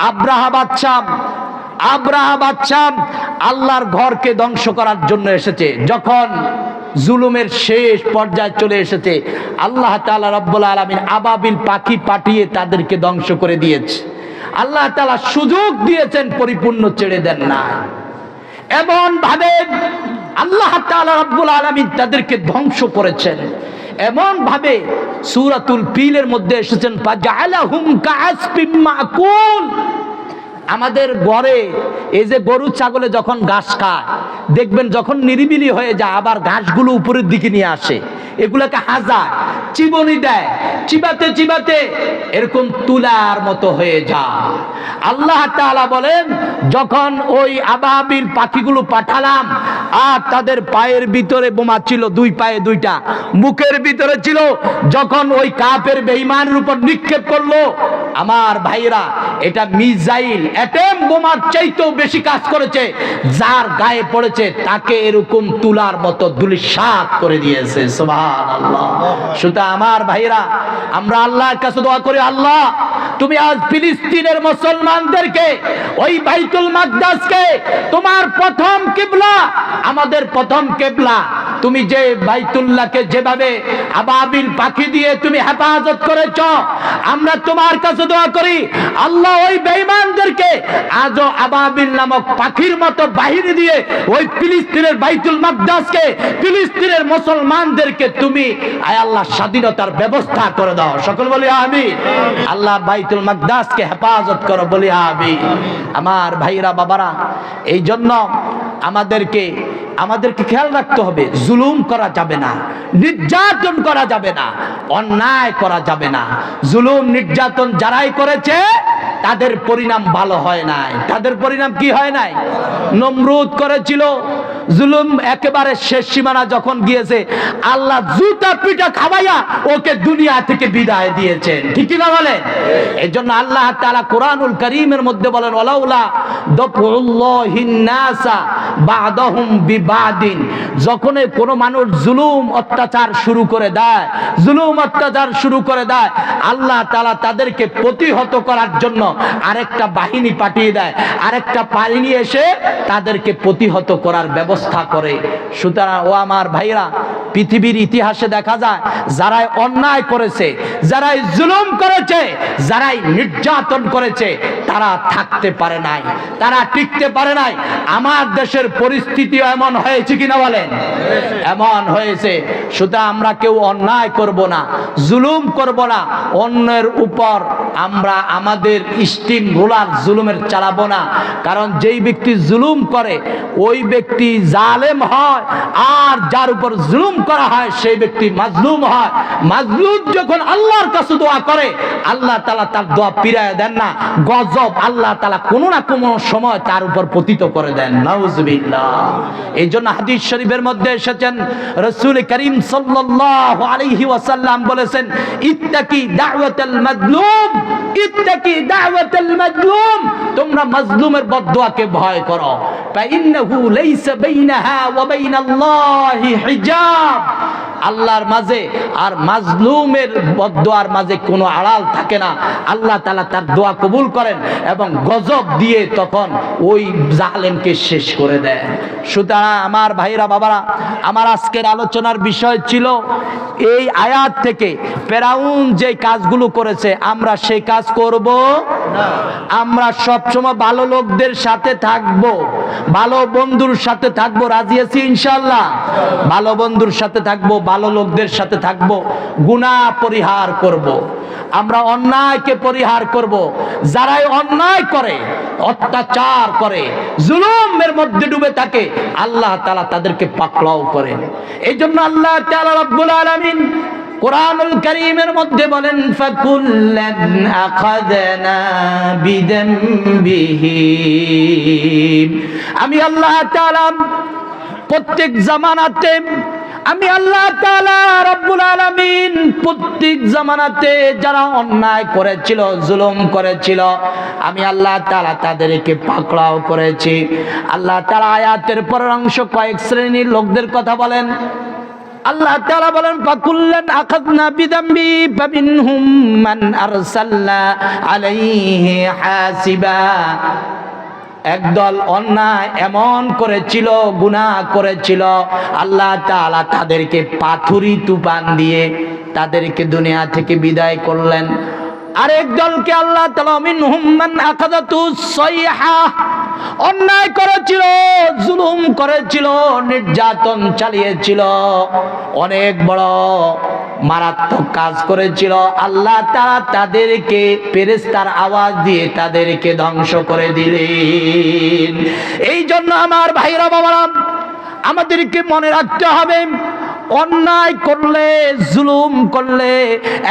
আব্রাহা বাদশাহ আল্লাহর ঘরকে ধ্বংস করার জন্য এসেছে। যখন জুলুমের শেষ পর্যায়ে চলে এসেছে, আল্লাহ তাআলা রব্বুল আলামিন আবাবিল পাখি পাঠিয়ে তাদেরকে ধ্বংস করে দিয়েছে। আল্লাহ তাআলা সুযোগ দিয়েছেন, পরিপূর্ণ ছেড়ে দেন না। এমন ভাবে আল্লাহ তাআলা রব্বুল আলামিন তাদেরকে ধ্বংস করেছেন। এমন ভাবে সূরাতুল ফিলের মধ্যে এসেছেন, ফাজআলাহুম কাআসফিম মাকুল। আমাদের ঘরে এই যে গরু ছাগলে যখন ঘাস খায়, দেখবেন যখন নিরিবিলি হয়ে যায় আবার ঘাসগুলো উপরের দিকে নিয়ে আসে, এগুলোকে হাজায়, চিবনি দেয়, চিবাতে চিবাতে এরকম তুলার মতো হয়ে যায়। আল্লাহ তাআলা বলেন, যখন ওই আবাবিল পাখিগুলো পাঠালাম আর তাদের পায়ের ভিতরে বোমা ছিল, দুই পায়ে দুইটা, মুখের ভিতরে ছিল, যখন ওই কাফের বেঈমানের উপর নিক্ষেপ করলো, আমার ভাইরা, এটা মিসাইল অ্যাটম বোমার চাইতেও বেশি কাজ করেছে। যার গায়ে পড়েছে তাকে এরকম তুলার মতো ধূলিসাৎ করে দিয়েছে। সুবহানাল্লাহ। সুতরাং আমার ভাইরা, আমরা আল্লাহর কাছে দোয়া করি, আল্লাহ তুমি আজ ফিলিস্তিনের মুসলমানদেরকে, ওই বাইতুল মাকদাসকে তোমার প্রথম কিবলা, আমাদের প্রথম কিবলা, তুমি যে বাইতুল্লাহকে যেভাবে আবাবিল পাখি দিয়ে তুমি হেফাজত করেছ, আমরা তোমার কাছে দোয়া করি, আল্লাহ ওই বেঈমানদেরকে আজও আবাবিল নামক পাখির মতো বাহিনী দিয়ে ওই ফিলিস্তিনের বাইতুল মাকদাসকে, ফিলিস্তিনের মুসলমানদেরকে তুমি আয় আল্লাহ স্বাধীনতার ব্যবস্থা করে দাও। সকল বলি আমিন। আল্লাহ বাইতুল মাকদাসকে হেফাজত করো, বলি আমিন। আমার ভাইরা বাবারা, এই জন্য আমাদেরকে খেয়াল রাখতে হবে, জুলুম করা যাবে না, নির্যাতন করা যাবে না, অন্যায় করা যাবে না। জুলুম নির্যাতন যারাই করেছে তাদের পরিণাম ভালো হয় নাই। তাদের পরিণাম কি হয় নাই? নমরুদ করেছিল জুলুম, একেবারে শেষ সীমানা যখন গিয়েছে, আল্লাহ জুতা পিটা খাওয়াইয়া ওকে দুনিয়া থেকে বিদায় দিয়েছেন। ঠিক না বলেন? এই জন্য আল্লাহ তাআলা কোরআনুল কারীমের মধ্যে বলেন, ওয়ালাউলা দাফউল্লাহিন নাসা বা'দাহুম বিবাদিন। যখন কোনো মানুষ জুলুম অত্যাচার শুরু করে দেয়, আল্লাহ তাআলা তাদেরকে প্রতিহত করার জন্য আরেকটা বাহিনী পাঠিয়ে দেয়, আরেকটা বাহিনী এসে তাদেরকে প্রতিহত করার ব্যবস্থা করে। সুতরাং ও আমার ভাইরা, পৃথিবীর ইতিহাসে দেখা যায়, যারাই অন্যায় করেছে, যারাই জুলুম করেছে, যারাই নির্যাতন করেছে, তারা থাকতে পারে নাই, তারা টিকতে পারে নাই। আমার দেশের পরিস্থিতিও এমন হয়েছে কিনা বলেন? এমন হয়েছে। সুতরাং আমরা কেউ অন্যায় করব না, জুলুম করব না, অন্যের উপর আমরা আমাদের স্টিম রোলার জুলুমের চালাবো না। কারণ যেই ব্যক্তি জুলুম করে ওই ব্যক্তি জালেম হয়, আর যার উপর জুলুম করা হয় সেই ব্যক্তি মাজলুম হয়। মাজলুম যখন আল্লাহর কাছে দোয়া করে, আল্লাহ তাআলা তার দোয়া ফিরায় দেন না, গজব আল্লাহ তাআলা কোনো না কোনো সময় তার উপর পতিত করে দেন। নাউজুবিল্লাহ। এই জন্য হাদিস শরীফের মধ্যে এসেছেন, রাসূল করিম সাল্লাল্লাহু আলাইহি ওয়াসাল্লাম বলেছেন, ইত্তাকি দাওয়াতাল মাজলুম, ইত্তাকি দাওয়াতাল মাজলুম, তোমরা মাজলুমের বদদুয়াকে ভয় করো। ফাইন্নাহু লাইসা বাইনাহা ওয়া বাইনাল্লাহি হিজাব। আল্লাহর মাঝে আর মাজলুমের বদদুয়ার মাঝে কোনো আড়াল থাকে না। আল্লাহ তাআলা তার দোয়া কবুল করেন এবং গজব দিয়ে তখন ওই জালেমকে শেষ করে দেন। সুতরাং আমার ভাইরা বাবারা, আমার আজকের আলোচনার বিষয় ছিল এই আয়াত থেকে ফেরাউন যে কাজগুলো করেছে আমরা সেই কাজ করব না। আমরা সবসময় ভালো লোকদের সাথে থাকব, ভালো বন্ধুর সাথে থাকবো। রাজি আছি ইনশাআল্লাহ? ভালো বন্ধুর সাথে থাকবো, ভালো লোকদের সাথে থাকবো, গুনাহ পরিহার করব, আমরা অন্যায়কে পরিহার করব। যারাই অন্যায় করে, অত্যাচার করে, জুলুমের মধ্যে ডুবে থাকে, আল্লাহ তাআলা তাদেরকে পাকড়াও করেন। এই জন্য আল্লাহ তাআলা রব্বুল আলামিন কোরআনুল কারীমের মধ্যে বলেন, ফাকুল্লান আখাযনা বিযামবিহি। আমি আল্লাহ তাআলা প্রত্যেক জামানাতে, আমি আল্লাহ তাআলা রব্বুল আলামিন প্রত্যেক জামানাতে যারা অন্যায় করেছিল, জুলুম করেছিল, আমি আল্লাহ তাআলা তাদেরকে পাকড়াও করেছি। আল্লাহ তাআলা আয়াতের পরের অংশ কয়েক শ্রেণীর লোকদের কথা বলেন। আল্লাহ তাআলা বলেন ফাকুল্লান আখাযনা বিযামবি ফামিনহুম মান আরসালনা আলাইহি হাসিবা। একদল অন্যায় এমন করেছিল, গুনাহ করেছিল, আল্লাহ তাআলা তাদেরকে পাথুরি তুফান দিয়ে তাদেরকে দুনিয়া থেকে বিদায় করলেন। আরেক দলকে আল্লাহ তাআলা মিনহুম মান আখাযাতুস সাইহা, অন্যায় করেছিল, জুলুম করেছিল, নির্যাতন চালিয়েছিল, অনেক বড় মারাত্মক কাজ করেছিল, আল্লাহ তাআলা তাদেরকে ফেরেশতার আওয়াজ দিয়ে তাদেরকে ধ্বংস করে দিলেন। এই জন্য আমার ভাইরা বাবারা, আমাদেরকে মনে রাখতে হবে, অন্যায় করলে, জুলুম করলে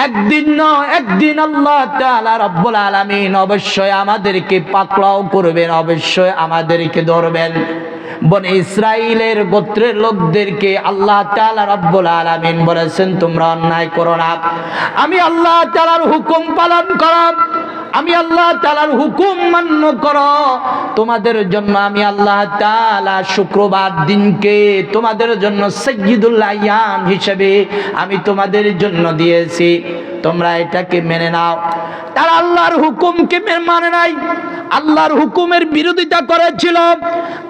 একদিন না একদিন আল্লাহ তাআলা রব্বুল আলামিন অবশ্যই আমাদেরকে পাকড়াও করবেন, অবশ্যই আমাদেরকে ধরবেন। বনি ইসরাইলের গোত্রের লোকদেরকে আল্লাহ তাআলা রব্বুল আলামিন বলেছেন, তোমরা অন্যায় করো না, আমি আল্লাহ তাআলার হুকুম পালন করো, আমি আল্লাহ তাআলার হুকুম মান্য করো। তোমাদের জন্য আমি আল্লাহ তাআলা শুক্রবার দিনকে তোমাদের জন্য সাইয়্যিদুল আইয়াম হিসেবে আমি তোমাদের জন্য দিয়েছি, তোমরা এটাকে মেনে নাও। তারা আল্লাহর হুকুমকে মানে নাই, আল্লাহর হুকুমের বিরোধিতা করেছিল।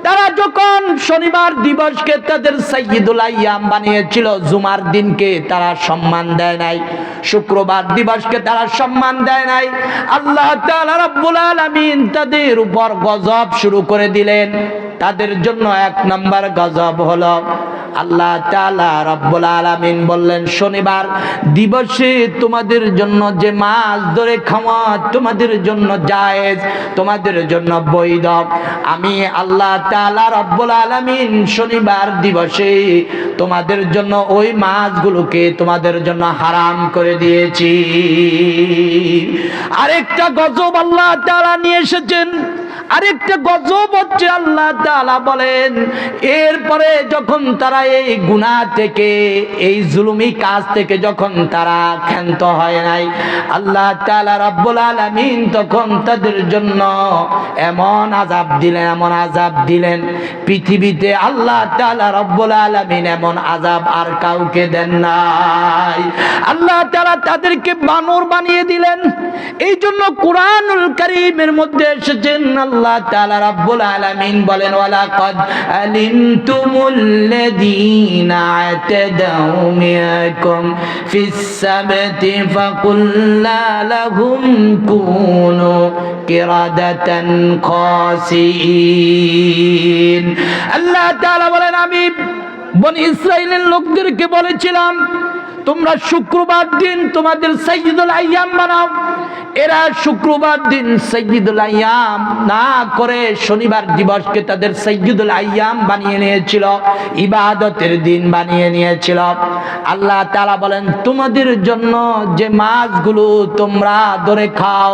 তারা যখন শনিবার দিবসকে তাদের সাইয়্যিদুল আইয়াম বানিয়েছিল, জুমার দিনকে তারা সম্মান দেয় নাই, শুক্রবার দিবসকে তারা সম্মান দেয় নাই, আল্লাহ তাআলা রব্বুল আলামিন তাদের উপর গজব শুরু করে দিলেন। তাদের জন্য এক নাম্বার গজব হলো, আল্লাহ তাআলা রব্বুল আলামিন বললেন, শনিবার দিবসে তোমাদের জন্য যে মাছ ধরে খাওয়া তোমাদের জন্য জায়েজ, তোমাদের জন্য বৈধ, আমি আল্লাহ তাআলা রব্বুল আলামিন শনিবার দিবসে তোমাদের জন্য ওই মাছগুলোকে তোমাদের জন্য হারাম করে দিয়েছি। আরেকটা গজব আল্লাহ তাআলা নিয়ে এসেছেন, আরেকটা গজব হচ্ছে আল্লাহ তাআলা বলেন, এরপরে যখন তারা এই গুনাহ থেকে, এই জুলুমি কাজ থেকে যখন তারা ক্ষান্ত হয় নাই, আল্লাহ তাআলা রব্বুল আলামিন তখন তাদের জন্য এমন আযাব দিলেন, এমন আযাব দিলেন, পৃথিবীতে আল্লাহ তাআলা রব্বুল আলামিন এমন আযাব আর কাউকে দেন নাই। আল্লাহ তাআলা তাদেরকে বানর বানিয়ে দিলেন। এই জন্য কুরআনুল কারীমের মধ্যে এসেছেন, আল্লাহ তাআলা রব্বুল আলামিন বলেন, ওয়ালাকাদ আলিমতুমুল্লাযীনা আতাদাউ মিনকুম ফিস সাবতি ফাকুল্না লাহুম কুনু কিরাদাতান খাসিন। আল্লাহ তাআলা বলেন, আমি বনি ইসরাইলের লোকদেরকে বলেছিলাম, তোমরা শুক্রবার দিন তোমাদের সাইয়্যিদুল আইয়াম বানাও। এরা শুক্রবার দিন সাইয়্যিদুল আইয়াম না করে শনিবার দিবসকে তাদের সাইয়্যিদুল আইয়াম বানিয়ে নিয়েছিল, ইবাদতের দিন বানিয়ে নিয়েছিল। আল্লাহ তাআলা বলেন, তোমাদের জন্য যে মাছগুলো তোমরা ধরে খাও,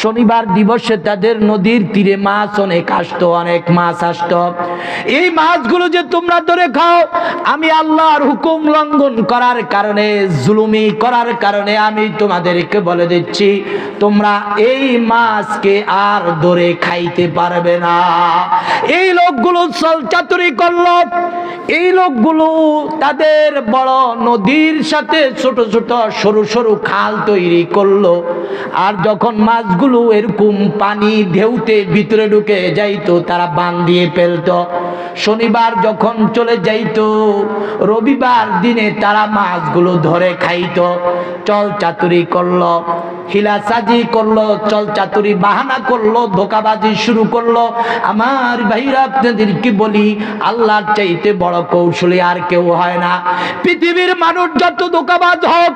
শনিবার দিবসে তাদের নদীর তীরে মাছ অনেক আসতো, অনেক মাছ আসতো, এই মাছগুলো যে তোমরা ধরে খাও, আমি আল্লাহর হুকুম লঙ্ঘন করার কারণে, জুলুমি করার কারণে আমি তোমাদেরকে বলে দিচ্ছি, তোমরা এই মাছকে আর ধরে খাইতে পারবে না। এই লোকগুলো ছলচাতুরি করলো, এই লোকগুলো তাদের বড় নদীর সাথে ছোট ছোট সরু সরু খাল তৈরি করলো, আর যখন মাছগুলো এরকম পানি ঢেউতে ভিতরে ঢুকে যাইতো, তারা বাঁধ দিয়ে ফেলতো। শনিবার যখন চলে যাইতো, রবিবার দিনে তারা মাছগুলো ধরে খাইতো। চল চাতুরি করলো, হিলাসাজি করলো, চল চাতুরি বাহানা করলো, ধোকাবাজি শুরু করলো। আমার ভাইরা আপনাদেরকে বলি, আল্লাহর চাইতে বড় কৌশলী আর কেউ হয় না। পৃথিবীর মানুষ যত ধোকাবাজ হোক,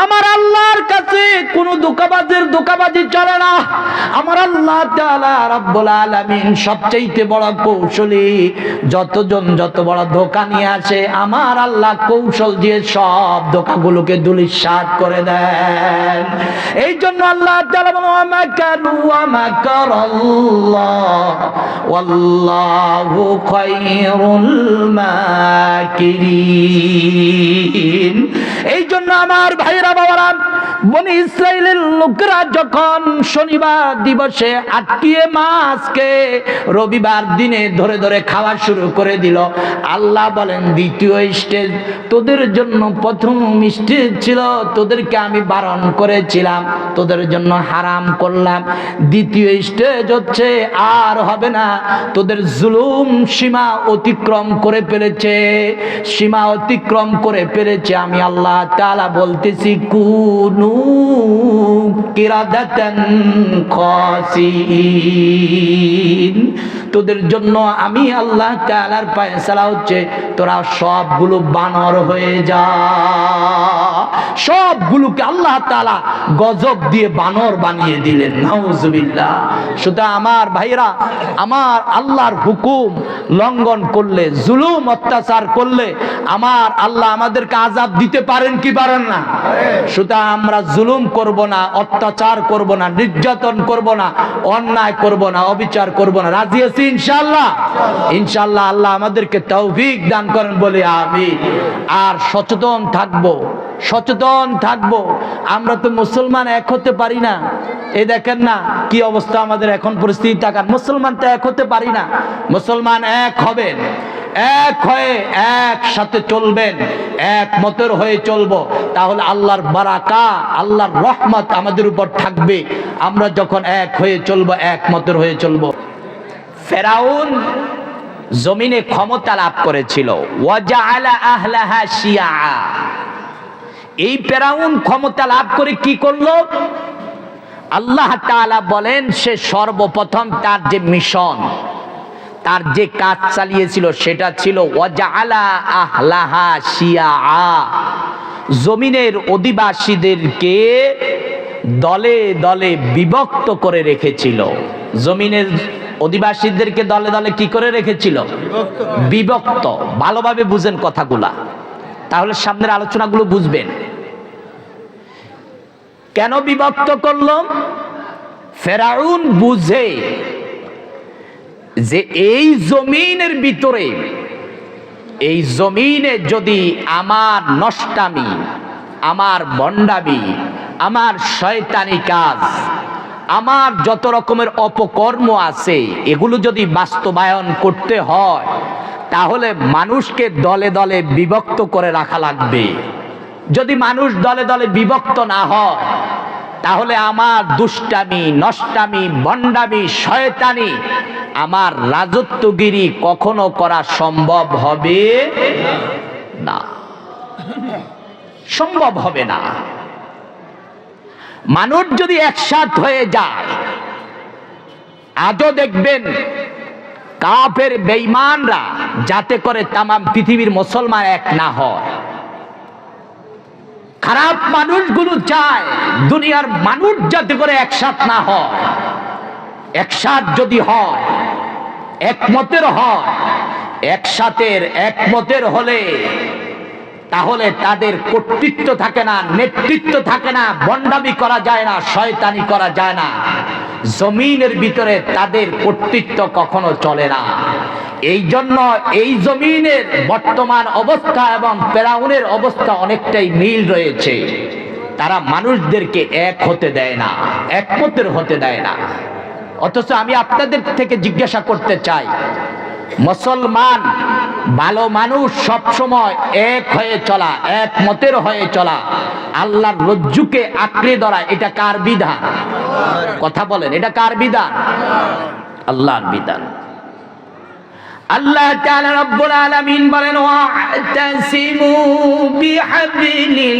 আমার আল্লাহর কাছে কোনো ধোকাবাজের ধোকাবাজি চলে না। আমার আল্লাহ তাআলা রব্বুল আলামিন সবচাইতে বড় কৌশলী। যতজন যত বড় ধোকা নিয়ে আসে, আমার আল্লাহ কৌশল দিয়ে সব ধোকাগুলোকে ধূলিসাৎ করে দেন। এই জন্য আল্লাহ তাআলা বলেন, ওয়া মাকারু ওয়া মাকারাল্লাহ ওয়াল্লাহু খায়রুল মাকিরিন। এই জন্য আমার ভাইরা বাবারা, বনি ইসরাইলের লোকেরা যখন শনিবার দিবসে আটকিয়ে মাছকে রবিবার দিনে ধরে ধরে খাওয়া শুরু করে দিল, আল্লাহ বলেন দ্বিতীয় স্টেজ তোদের জন্য প্রথম স্টেজ ছিল, তোদেরকে আমি বারণ করেছিলাম, তোদের জন্য হারাম করলাম। দ্বিতীয় স্টেজ হচ্ছে আর হবে না, তোদের জুলুম সীমা অতিক্রম করে ফেলেছে, সীমা অতিক্রম করে ফেলেছে। আমি আল্লাহ তাআলা বলতেছি কুনু কিরাদাতান খাসিন, তোদের জন্য আমি আল্লাহ তাআলার ফয়সালা হচ্ছে তোরা সবগুলো বানর হয়ে যা। সবগুলোকে আল্লাহ তাআলা গজব দিয়ে বানর বানিয়ে দিলেন, নাউজুবিল্লাহ। সুতরাং আমার ভাইরা, আমার আল্লাহর হুকুম লঙ্ঘন করলে, জুলুম অত্যাচার করলে আমার আল্লাহ আমাদেরকে আযাব দিতে পারেন কি পারেন না? সুতরাং আমরা জুলুম করব না, অত্যাচার করব না, নির্যাতন করব না, অন্যায় করব না, অবিচার করব না। রাজি আছি ইনশাআল্লাহ? ইনশাআল্লাহ আল্লাহ আমাদেরকে তৌফিক দান করেন বলে আমিন। আর সচেতন থাকবো, সচেতন থাকবো। আমরা তো মুসলমান এক হতে পারি না। এই দেখেন না কি অবস্থা আমাদের এখন, পরিস্থিতি তাকান। মুসলমান তো এক হতে পারি না। মুসলমান এক হবেন, এক হয়ে একসাথে চলবেন, এক মতের হয়ে চলবো, তাহলে আল্লাহর বারাকা, আল্লাহর রহমত আমাদের উপর থাকবে। আমরা যখন এক হয়ে চলবো, এক মতের হয়ে চলবো। ফেরাউন জমিনে ক্ষমতা লাভ করেছিল, ওয়াজআলা আহলাহা শিয়া। এই ফেরাউন ক্ষমতা লাভ করে কি করলো? আল্লাহ তাআলা বলেন সে সর্বপ্রথম তার যে মিশন, তার যে কাজ চালিয়েছিল সেটা ছিল ওয়াজআলা আহলাহা শিয়া, জমিনের অধিবাসীদেরকে দলে দলে বিভক্ত করে রেখেছিল। জমিনের অধিবাসীদেরকে দলে দলে কি করে রেখেছিল? বিভক্ত। ভালোভাবে বুঝেন কথাগুলা, তাহলে সামনের আলোচনাগুলো বুঝবেন। কেন বিভক্ত করল? ফেরাউন বুঝে যে এই জমিনের ভিতরে, এই জমিনে যদি আমার নষ্টামি, আমার ভণ্ডামি, আমার শয়তানি কাজ, আমার যত রকমের অপকর্ম আছে, এগুলো যদি বাস্তবায়ন করতে হয় তাহলে মানুষকে দলে দলে বিভক্ত করে রাখা লাগবে। যদি মানুষ দলে দলে বিভক্ত না হয় তাহলে আমার দুষ্টামি, নষ্টামি, ভণ্ডামি, শয়তানি, আমার রাজত্বগিরি কখনো করা সম্ভব হবে না, সম্ভব হবে না। মানুষ যদি একসাথ হয়ে যায়, আজও দেখবেন কাফের বেঈমানরা যাতে করে তাম পৃথিবীর মুসলমান এক না হয়। খারাপ মানুষগুলো চায় দুনিয়ার মানুষ যাতে করে একসাথ না হয়। একসাথ যদি হয়, একমতের হয়, একসাথের একমতের হলে তাহলে তাদের কর্তৃত্ব থাকে না, নেতৃত্ব থাকে না, ভণ্ডামি করা যায় না, শয়তানি করা যায় না। জমিনের ভিতরে তাদের কর্তৃত্ব কখনো চলে না। এই জন্য এই জমিনের বর্তমান অবস্থা এবং ফেরাউনের অবস্থা অনেকটাই মিল রয়েছে। তারা মানুষদেরকে এক হতে দেয় না, একমতের হতে দেয় না। অথচ আমি আপনাদের থেকে জিজ্ঞাসা করতে চাই, মুসলমান ভালো মানুষ সব সময় এক হয়ে চলা, এক মতের হয়ে চলা, আল্লাহর রজ্জুকে আঁকড়ে ধরা, এটা কার বিধান? কথা বলেন, এটা কার বিধান? আল্লাহর বিধান। আল্লাহ তাআলা রব্বুল আলামিন বলেন ওয়াতাসিমু বিহাবলিল্লাহি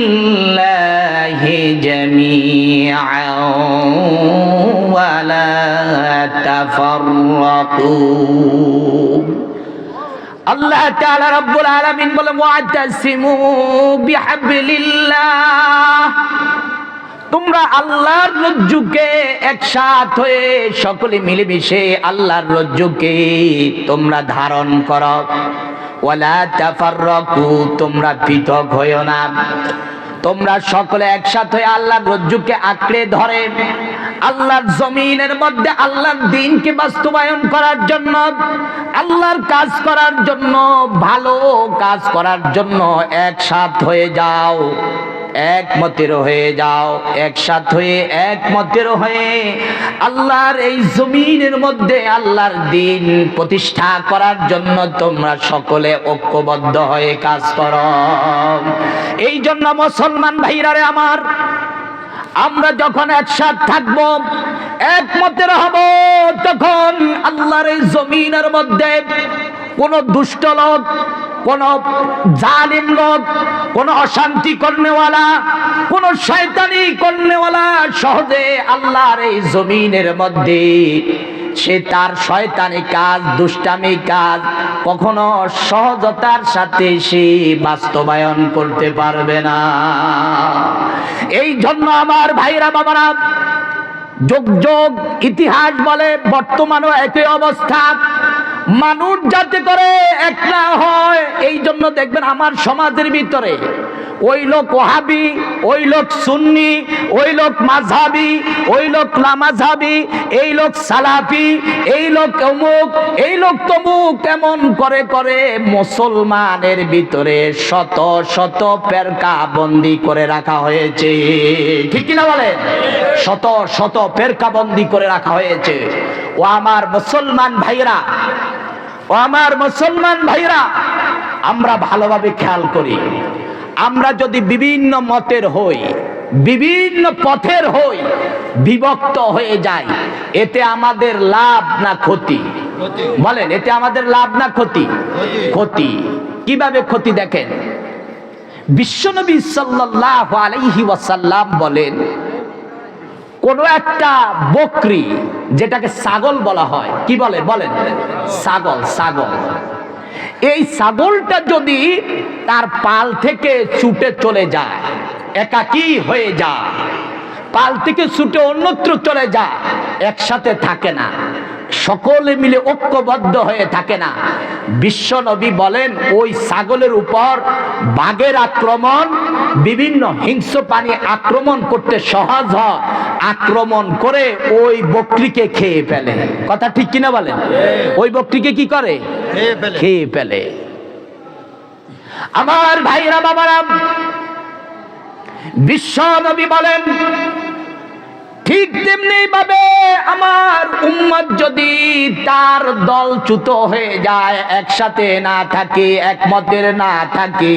জামিআন ওয়া লা তাফাররাকু। আল্লাহ তাআলা রব্বুল আলামিন বলেন ওয়াতাসিমু বিহাবলিল্লাহ, তোমরা আল্লাহর রজ্জুকে একসাথ হয়ে সকলে মিলেমিশে আল্লাহর রজ্জুকে তোমরা ধারণ করো। ওয়ালা তাফাররাকু, তোমরা পৃথক হইও না। তোমরা সকলে একসাথ হয়ে আল্লাহর রজ্জুকে আঁকড়ে ধরে আল্লাহর জমিনের মধ্যে আল্লাহর দ্বীনকে বাস্তবায়ন করার জন্য, আল্লাহর কাজ করার জন্য, ভালো কাজ করার জন্য একসাথ হয়ে যাও, একমতের হয়ে যাও, একসাথ হয়ে একমতের হয়ে আল্লাহর এই জমিনের মধ্যে আল্লাহর দিন প্রতিষ্ঠা করার জন্য তোমরা সকলে ঐক্যবদ্ধ হয়ে কাজ করো। এই জন্য মুসলমান ভাইরারে আমার, আমরা যখন একসাথে থাকব, একমতের হব, তখন আল্লাহর এই জমিনের মধ্যে কোন দুষ্ট লোক, কোন জালিম লোক, কোন অশান্তি করনেওয়ালা, কোন শয়তানি করনেওয়ালা সহজে আল্লাহর এই জমিনের মধ্যে সে তার শয়তানি কাজ, দুষ্টামি কাজ কখনো সহজতার সাথে সে বাস্তবায়ন করতে পারবে না। এই জন্য আমার ভাইরা বাবারা, যুগ যুগ ইতিহাস বলে বর্তমানও একই অবস্থা, মানুষ যাতে করে এক না হয়। এই জন্য দেখবেন আমার সমাজের ভিতরে ওই লোক ওহাবি, ওই লোক সুন্নি, ওই লোক মাযহাবি, ওই লোক লামাযহাবি, এই লোক সালাফি, এই লোক অমুক, এই লোক তমুক, এমন করে করে মুসলমানের ভিতরে শত শত ফেরকা বন্দি করে রাখা হয়েছে। ঠিক কিনা বলেন? শত শত ফেরকা বন্দি করে রাখা হয়েছে। ও আমার মুসলমান ভাইরা, ও আমার মুসলমান ভাইরা, আমরা ভালোভাবে খেয়াল করি। আমরা যদি বিভিন্ন মতের হই, বিভিন্ন পথের হই, বিভক্ত হয়ে যাই, এতে আমাদের লাভ না ক্ষতি? বলেন, এতে আমাদের লাভ না ক্ষতি? ক্ষতি। কিভাবে ক্ষতি দেখেন, বিশ্বনবী সাল্লাল্লাহু আলাইহি ওয়াসাল্লাম বলেন, কোন একটা বকরি, যেটাকে ছাগল বলা হয়, কি বলে বলেন? ছাগল। ছাগল, এই ছাগলটা যদি তার পাল থেকে ছুটে চলে যায়, একাকী হয়ে যায়, পাল থেকে ছুটে অন্যত্র চলে যায়, একসাথে থাকে না, সকলে মিলে ঐক্যবদ্ধ হয়ে থাকে না, বিশ্ব নবী বলেন ওই ছাগলের উপর বাঘের আক্রমণ, বিভিন্ন হিংস্র প্রাণী আক্রমণ করতে সহজ হয়, আক্রমণ করে ওই বকরিকে খেয়ে ফেলে। কথা ঠিক কিনা বলেন? ওই বকরিকে কি করে? খেয়ে ফেলে। আমার ভাইরা বাবারা, বিশ্ব নবী বলেন ঠিক তেমনি ভাবে আমার উম্মত যদি তার দলচ্যুত হয়ে যায়, একসাথে না থাকে, একমতের না থাকে,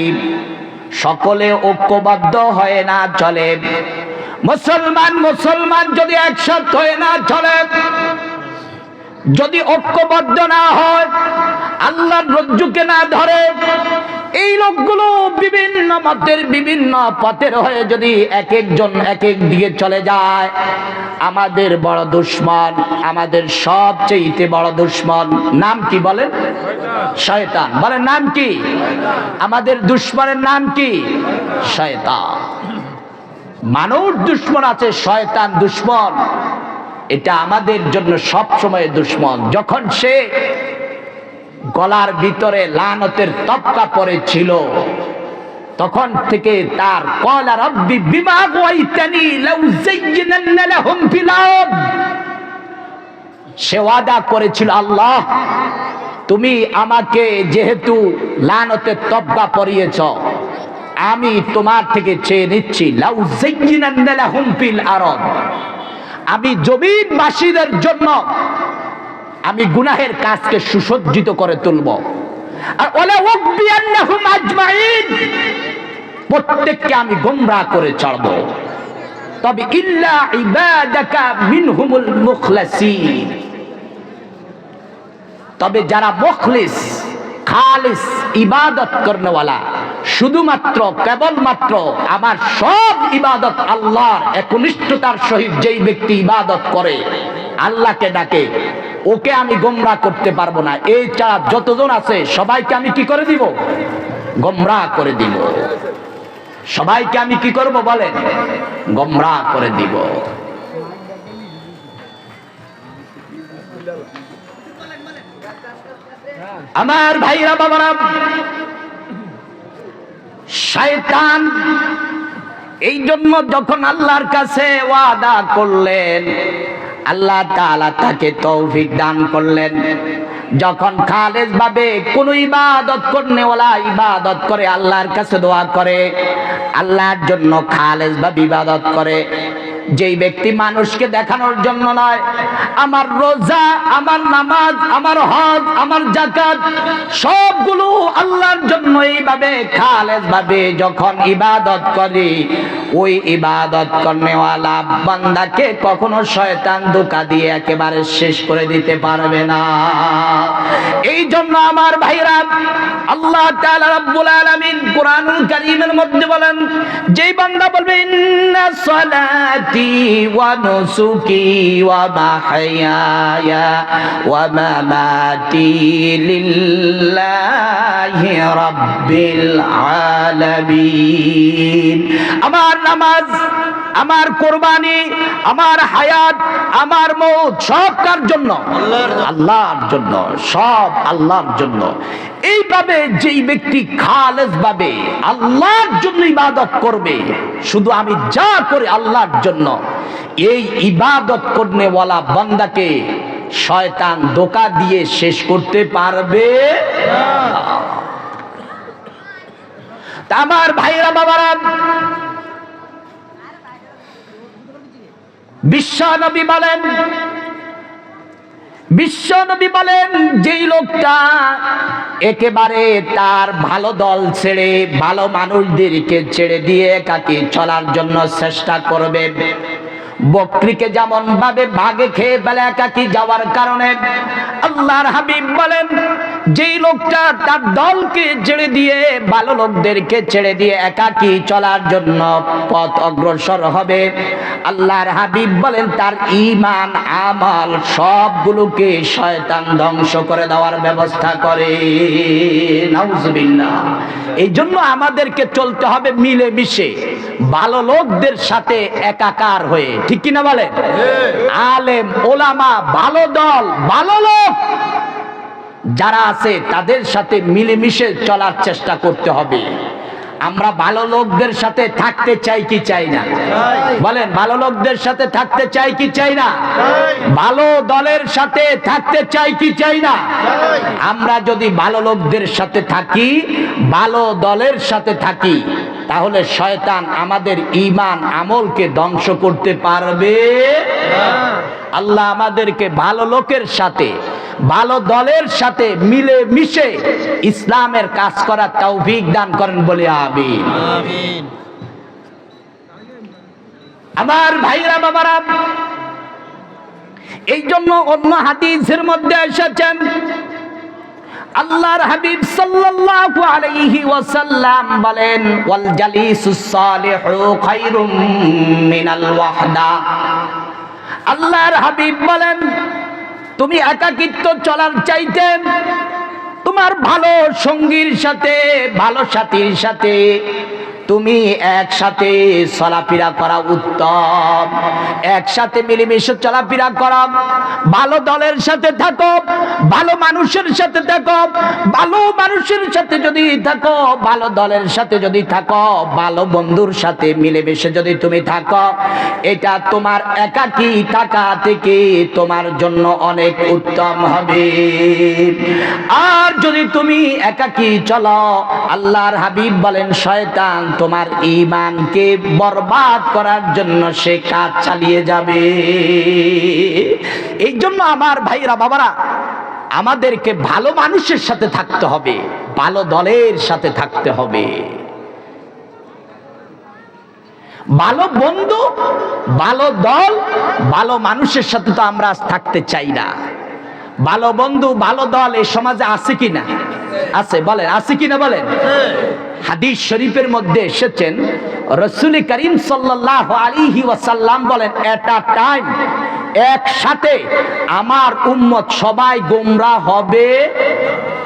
সকলে ঐক্যবদ্ধ হয়ে না চলে, মুসলমান যদি একসাথে হয়ে না চলে, যদি ঐক্যবদ্ধ না হয়, আল্লাহর রজ্জুকে না ধরে, এই লোকগুলো বিভিন্ন মতের বিভিন্ন পথের হয়ে যদি এক একজন এক এক দিকে চলে যায়, আমাদের বড় দুশমন, আমাদের সবচেয়ে বড় দুশমন নাম কি বলেন? শয়তান। বলেন নাম কি? আমাদের দুশমনের নাম কি? শয়তান। মানুষ দুশমন আছে, শয়তান দুশমন। এটা আমাদের জন্য সব সময় দুশমন। যখন সে গলার ভিতরে লানতের তবকা পড়েছিল, তখন থেকে তার ক্বালা রাব্বি বিমা আগওয়াইতানি লাউযায়্যিনান্না লাহুম ফিল আরদ, সে ওয়াদা করেছিল, আল্লাহ তুমি আমাকে যেহেতু লানতের তবকা পরিয়েছ, আমি তোমার থেকে চেয়ে নিচ্ছি, লাউযায়্যিনান্না লাহুম ফিল আরদ, আমি জমিনবাসীদের জন্য আমি গুনাহের কাজকে সুসজ্জিত করে তুলব, আর ওয়ালা উগবিয়ান্নাহুম আজমাইন, প্রত্যেককে আমি গোমরাহ করে ছাড়ব, তবে ইল্লা ইবাদাকা মিনহুমুল মুখলাসিন, তবে যারা মুখলিস, খালিস ইবাদত করনেওয়ালা, শুধুমাত্র কেবলমাত্র আমার সব ইবাদত আল্লাহর একনিষ্ঠতার সহিত যেই ব্যক্তি ইবাদত করে, আল্লাহকে ডাকে, ওকে আমি গোমরাহ করতে পারবো না। এই ছাড়া যতজন আছে সবাইকে আমি কি করে দিব? গোমরাহ করে দিব। সবাইকে আমি কি করব বলেন? গোমরাহ করে দিব। আমার ভাইরা বাবারা, শয়তান এই জন্য যখন আল্লাহর কাছে ওয়াদা করলেন, আল্লাহ তাআলা তাকে তৌফিক দান করলেন। যখন খালেস ভাবে কোন ইবাদত করনেওয়ালা ইবাদত করে, আল্লাহর কাছে দোয়া করে, আল্লাহর জন্য খালেস ভাবে ইবাদত করে, যেই ব্যক্তি মানুষকে দেখানোর জন্য নয়, আমার রোজা, আমার নামাজ, আমার হজ, আমার যাকাত সবগুলো আল্লাহর জন্য এইভাবে খালেস ভাবে যখন ইবাদত করে, ওই ইবাদত করনেওয়ালা বান্দাকে কখনো শয়তান ধোঁকা দিয়ে একেবারে শেষ করে দিতে পারবে না। এই জন্য আমার ভাইরা, আল্লাহ তাআলা রাব্বুল আলামিন কুরআনুল কারীমের মধ্যে বলেন, যেই বান্দা বলবে ইন্না সালাতি ওয়া নুসুকি ওয়া মাহইয়ায়া ওয়া মামাতি লিল্লাহি রাব্বিল আলামিন, আমার নামাজ, আমার কুরবানি, আমার হায়াত, আমার মওত সব কার জন্য? আল্লাহর জন্য, সব আল্লাহর জন্য। এইভাবে যেই ব্যক্তি খালেস ভাবে আল্লাহর জন্য ইবাদত করবে, শুধু আমি যা করি আল্লাহর জন্য, এই ইবাদত করনেওয়ালা বান্দাকে শয়তান ধোঁকা দিয়ে শেষ করতে পারবে না। আমার ভাইরা বাবারা, বিশ্বনবী বলেন যেই লোকটা একেবারে তার ভালো দল ছেড়ে, ভালো মানুষদেরকে ছেড়ে দিয়ে একাকী চলার জন্য চেষ্টা করবে, বকরিকে যেমন ভাবে ভাগে খেয়ে ফেলে একাকী যাওয়ার কারণে, আল্লাহর হাবিব বলেন যেই লোকটা তার দলকে ছেড়ে দিয়ে, ভালো লোকদেরকে ছেড়ে দিয়ে একাকী চলার জন্য পথ অগ্রসর হবে, আল্লাহর হাবিব বলেন তার ঈমান আমল সবগুলোকে শয়তান ধ্বংস করে দেওয়ার ব্যবস্থা করে। নাউজুবিল্লাহ। এই জন্য আমাদেরকে চলতে হবে মিলে মিশে, ভালো লোকদের সাথে একাকার হয়ে, ঠিক কিনা বলেন? আলেম ওলামা, ভালো দল, ভালো লোক যারা আছে তাদের সাথে মিলেমিশে চলার চেষ্টা করতে হবে। আমরা ভালো লোকদের সাথে থাকতে চাই কি চাই না? বলেন, ভালো লোকদের সাথে থাকতে চাই কি চাই না? ভালো দলের সাথে থাকতে চাই কি চাই না? আমরা যদি ভালো লোকদের সাথে থাকি, ভালো দলের সাথে থাকি, তাহলে শয়তান আমাদের ঈমান আমলকে ধ্বংস করতে পারবে না। আল্লাহ আমাদেরকে ভালো লোকের সাথে, ভালো দলের সাথে মিলে মিশে ইসলামের কাজ করার তৌফিক দান করেন বলে আমিন। আমার ভাইরা বাবারা, এই জন্য অন্য হাদিসের মধ্যে এসেছেন, আল্লাহর হাবিব সাল্লাল্লাহু আলাইহি ওয়াসাল্লাম বলেন, ওয়াল জালিসুস সালিহু খায়রুম মিনাল ওয়াহদা। আল্লাহর হাবিব বলেন, তুমি একাকিত্ব চলার চাইতে তোমার ভালো সঙ্গীর সাথে, ভালো সাথীর সাথে তুমি একসাথে চলাফেরা করা উত্তম। একসাথে মিলেমিশে চলাফেরা করা, ভালো দলের সাথে থাকো, ভালো মানুষের সাথে থাকো, ভালো মানুষের সাথে যদি থাকো, ভালো দলের সাথে যদি থাকো, ভালো বন্ধুর সাথে মিলেমিশে যদি তুমি থাকো, এটা তোমার একাকী থাকা থেকে তোমার জন্য অনেক উত্তম হবে। আর যদি তুমি একাকী চলো, আল্লাহর হাবিব বলেন শয়তান তোমার ঈমানকে বরবাদ করার জন্য সে কাজ চালিয়ে যাবে। এই জন্য আমার ভাইরা বাবারা, আমাদেরকে ভালো মানুষের সাথে থাকতে হবে, ভালো দলের সাথে থাকতে হবে। ভালো বন্ধু, ভালো দল, ভালো মানুষের সাথে তো আমরা থাকতে চাই না। ভালো বন্ধু, ভালো দল এই সমাজে আছে কিনা? আছে, বলেন আছে কিনা বলেন। হাদিস শরীফের মধ্যে এসেছেন, রাসূল করিম সাল্লাল্লাহু আলাইহি ওয়াসাল্লাম বলেন, এট আ টাইম, একসাথে আমার উম্মত সবাই গোমরাহ হবে।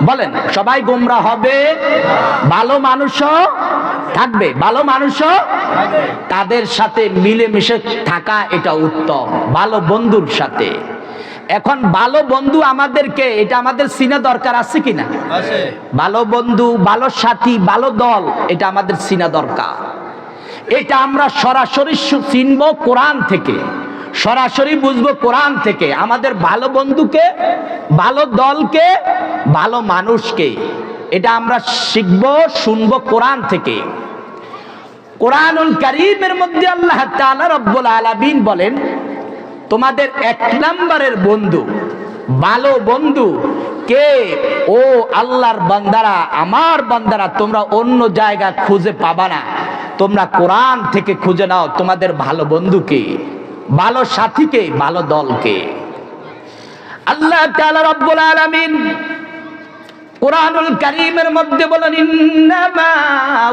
বলেন, সবাই গোমরাহ হবে? ভালো মানুষও থাকবে, ভালো মানুষও, তাদের সাথে মিলেমিশে থাকা এটা উত্তম, ভালো বন্ধুর সাথে। এখন ভালো বন্ধু আমাদেরকে, এটা আমাদের চিনা দরকার আছে কিনা? ভালো বন্ধু, ভালো সাথী, ভালো দল, এটা আমাদের চিনা দরকার। এটা আমরা সরাসরি চিনব কোরআন থেকে, সরাসরি বুঝবো কোরআন থেকে। আমাদের ভালো বন্ধুকে, ভালো দলকে, ভালো মানুষকে, এটা আমরা শিখবো, শুনবো কোরআন থেকে। কোরআনুল কারীমের মধ্যে আল্লাহ তাআলা রব্বুল আলামিন বলেন, তোমাদের এক নম্বরের বন্ধু, ভালো বন্ধু কে? ও আল্লাহর বান্দারা, আমার বান্দারা, তোমরা অন্য জায়গা খুঁজে পাবা না, তোমরা কোরআন থেকে খুঁজে নাও তোমাদের ভালো বন্ধুকে, ভালো সাথীকে, ভালো দলকে। আল্লাহ তাআলা রব্বুল আলামিন কোরআনুল কারীমের মধ্যে বলেন, ইন্নামা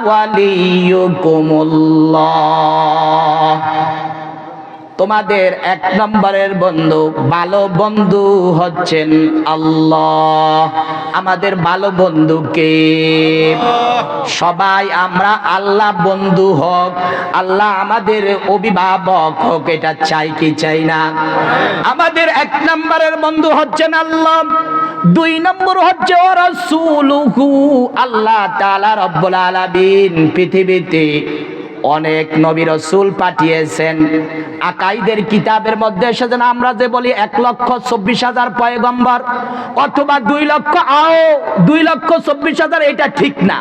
ওয়ালিয়ুকুমুল্লাহ, তোমাদের এক নম্বরের বন্ধু, ভালো বন্ধু হচ্ছেন আল্লাহ। আমাদের ভালো বন্ধুকে, সবাই আমরা আল্লাহ বন্ধু হোক, আল্লাহ আমাদের অভিভাবক হোক, এটা চাই কি চাই না? আমাদের এক নম্বরের বন্ধু হচ্ছেন আল্লাহ। দুই নম্বর হচ্ছে ওয়া রাসূলুহু, আল্লাহ তাআলা রব্বুল আলামিন পৃথিবীতে অনেক নবী রাসূল পাঠিয়েছেন। আকাইদের কিতাবের মধ্যে এসেছেন, আমরা যে বলি 1,24,000 পয়গম্বর অথবা 2,24,000, এটা ঠিক না।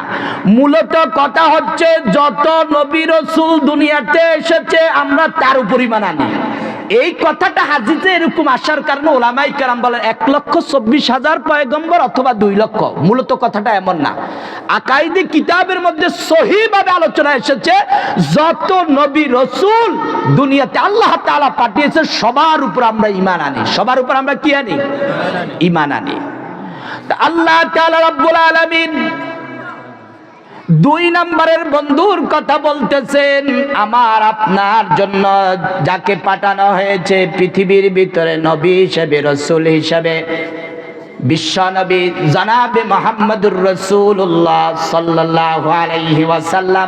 মূলত কথা হচ্ছে যত নবী রাসূল দুনিয়াতে এসেছে আমরা তার উপর ঈমান আনি। এই কথাটা হাদিসে এরকম আসার কারণে উলামায়ে কেরাম বলেন 1,24,000 পয়গম্বর অথবা 2 লক্ষ। মূলত কথাটা এমন না। আকাইদি কিতাবের মধ্যে সহিভাবে আলোচনা এসেছে, যত নবী রাসূল দুনিয়াতে আল্লাহ তাআলা পাঠিয়েছে সবার উপর আমরা ঈমান আনি। সবার উপর আমরা কি আনি? ঈমান আনি। আল্লাহ তাআলা রব্বুল আলামিন 2 নম্বরের বন্ধুর কথা বলতেছেন, আমার আপনার জন্য যাকে পাঠানো হয়েছে পৃথিবীর ভিতরে নবী হিসেবে, রাসূল হিসেবে, বিশ্ব নবী জনাবে মুহাম্মদুর রাসূলুল্লাহ সাল্লাল্লাহু আলাইহি ওয়াসাল্লাম,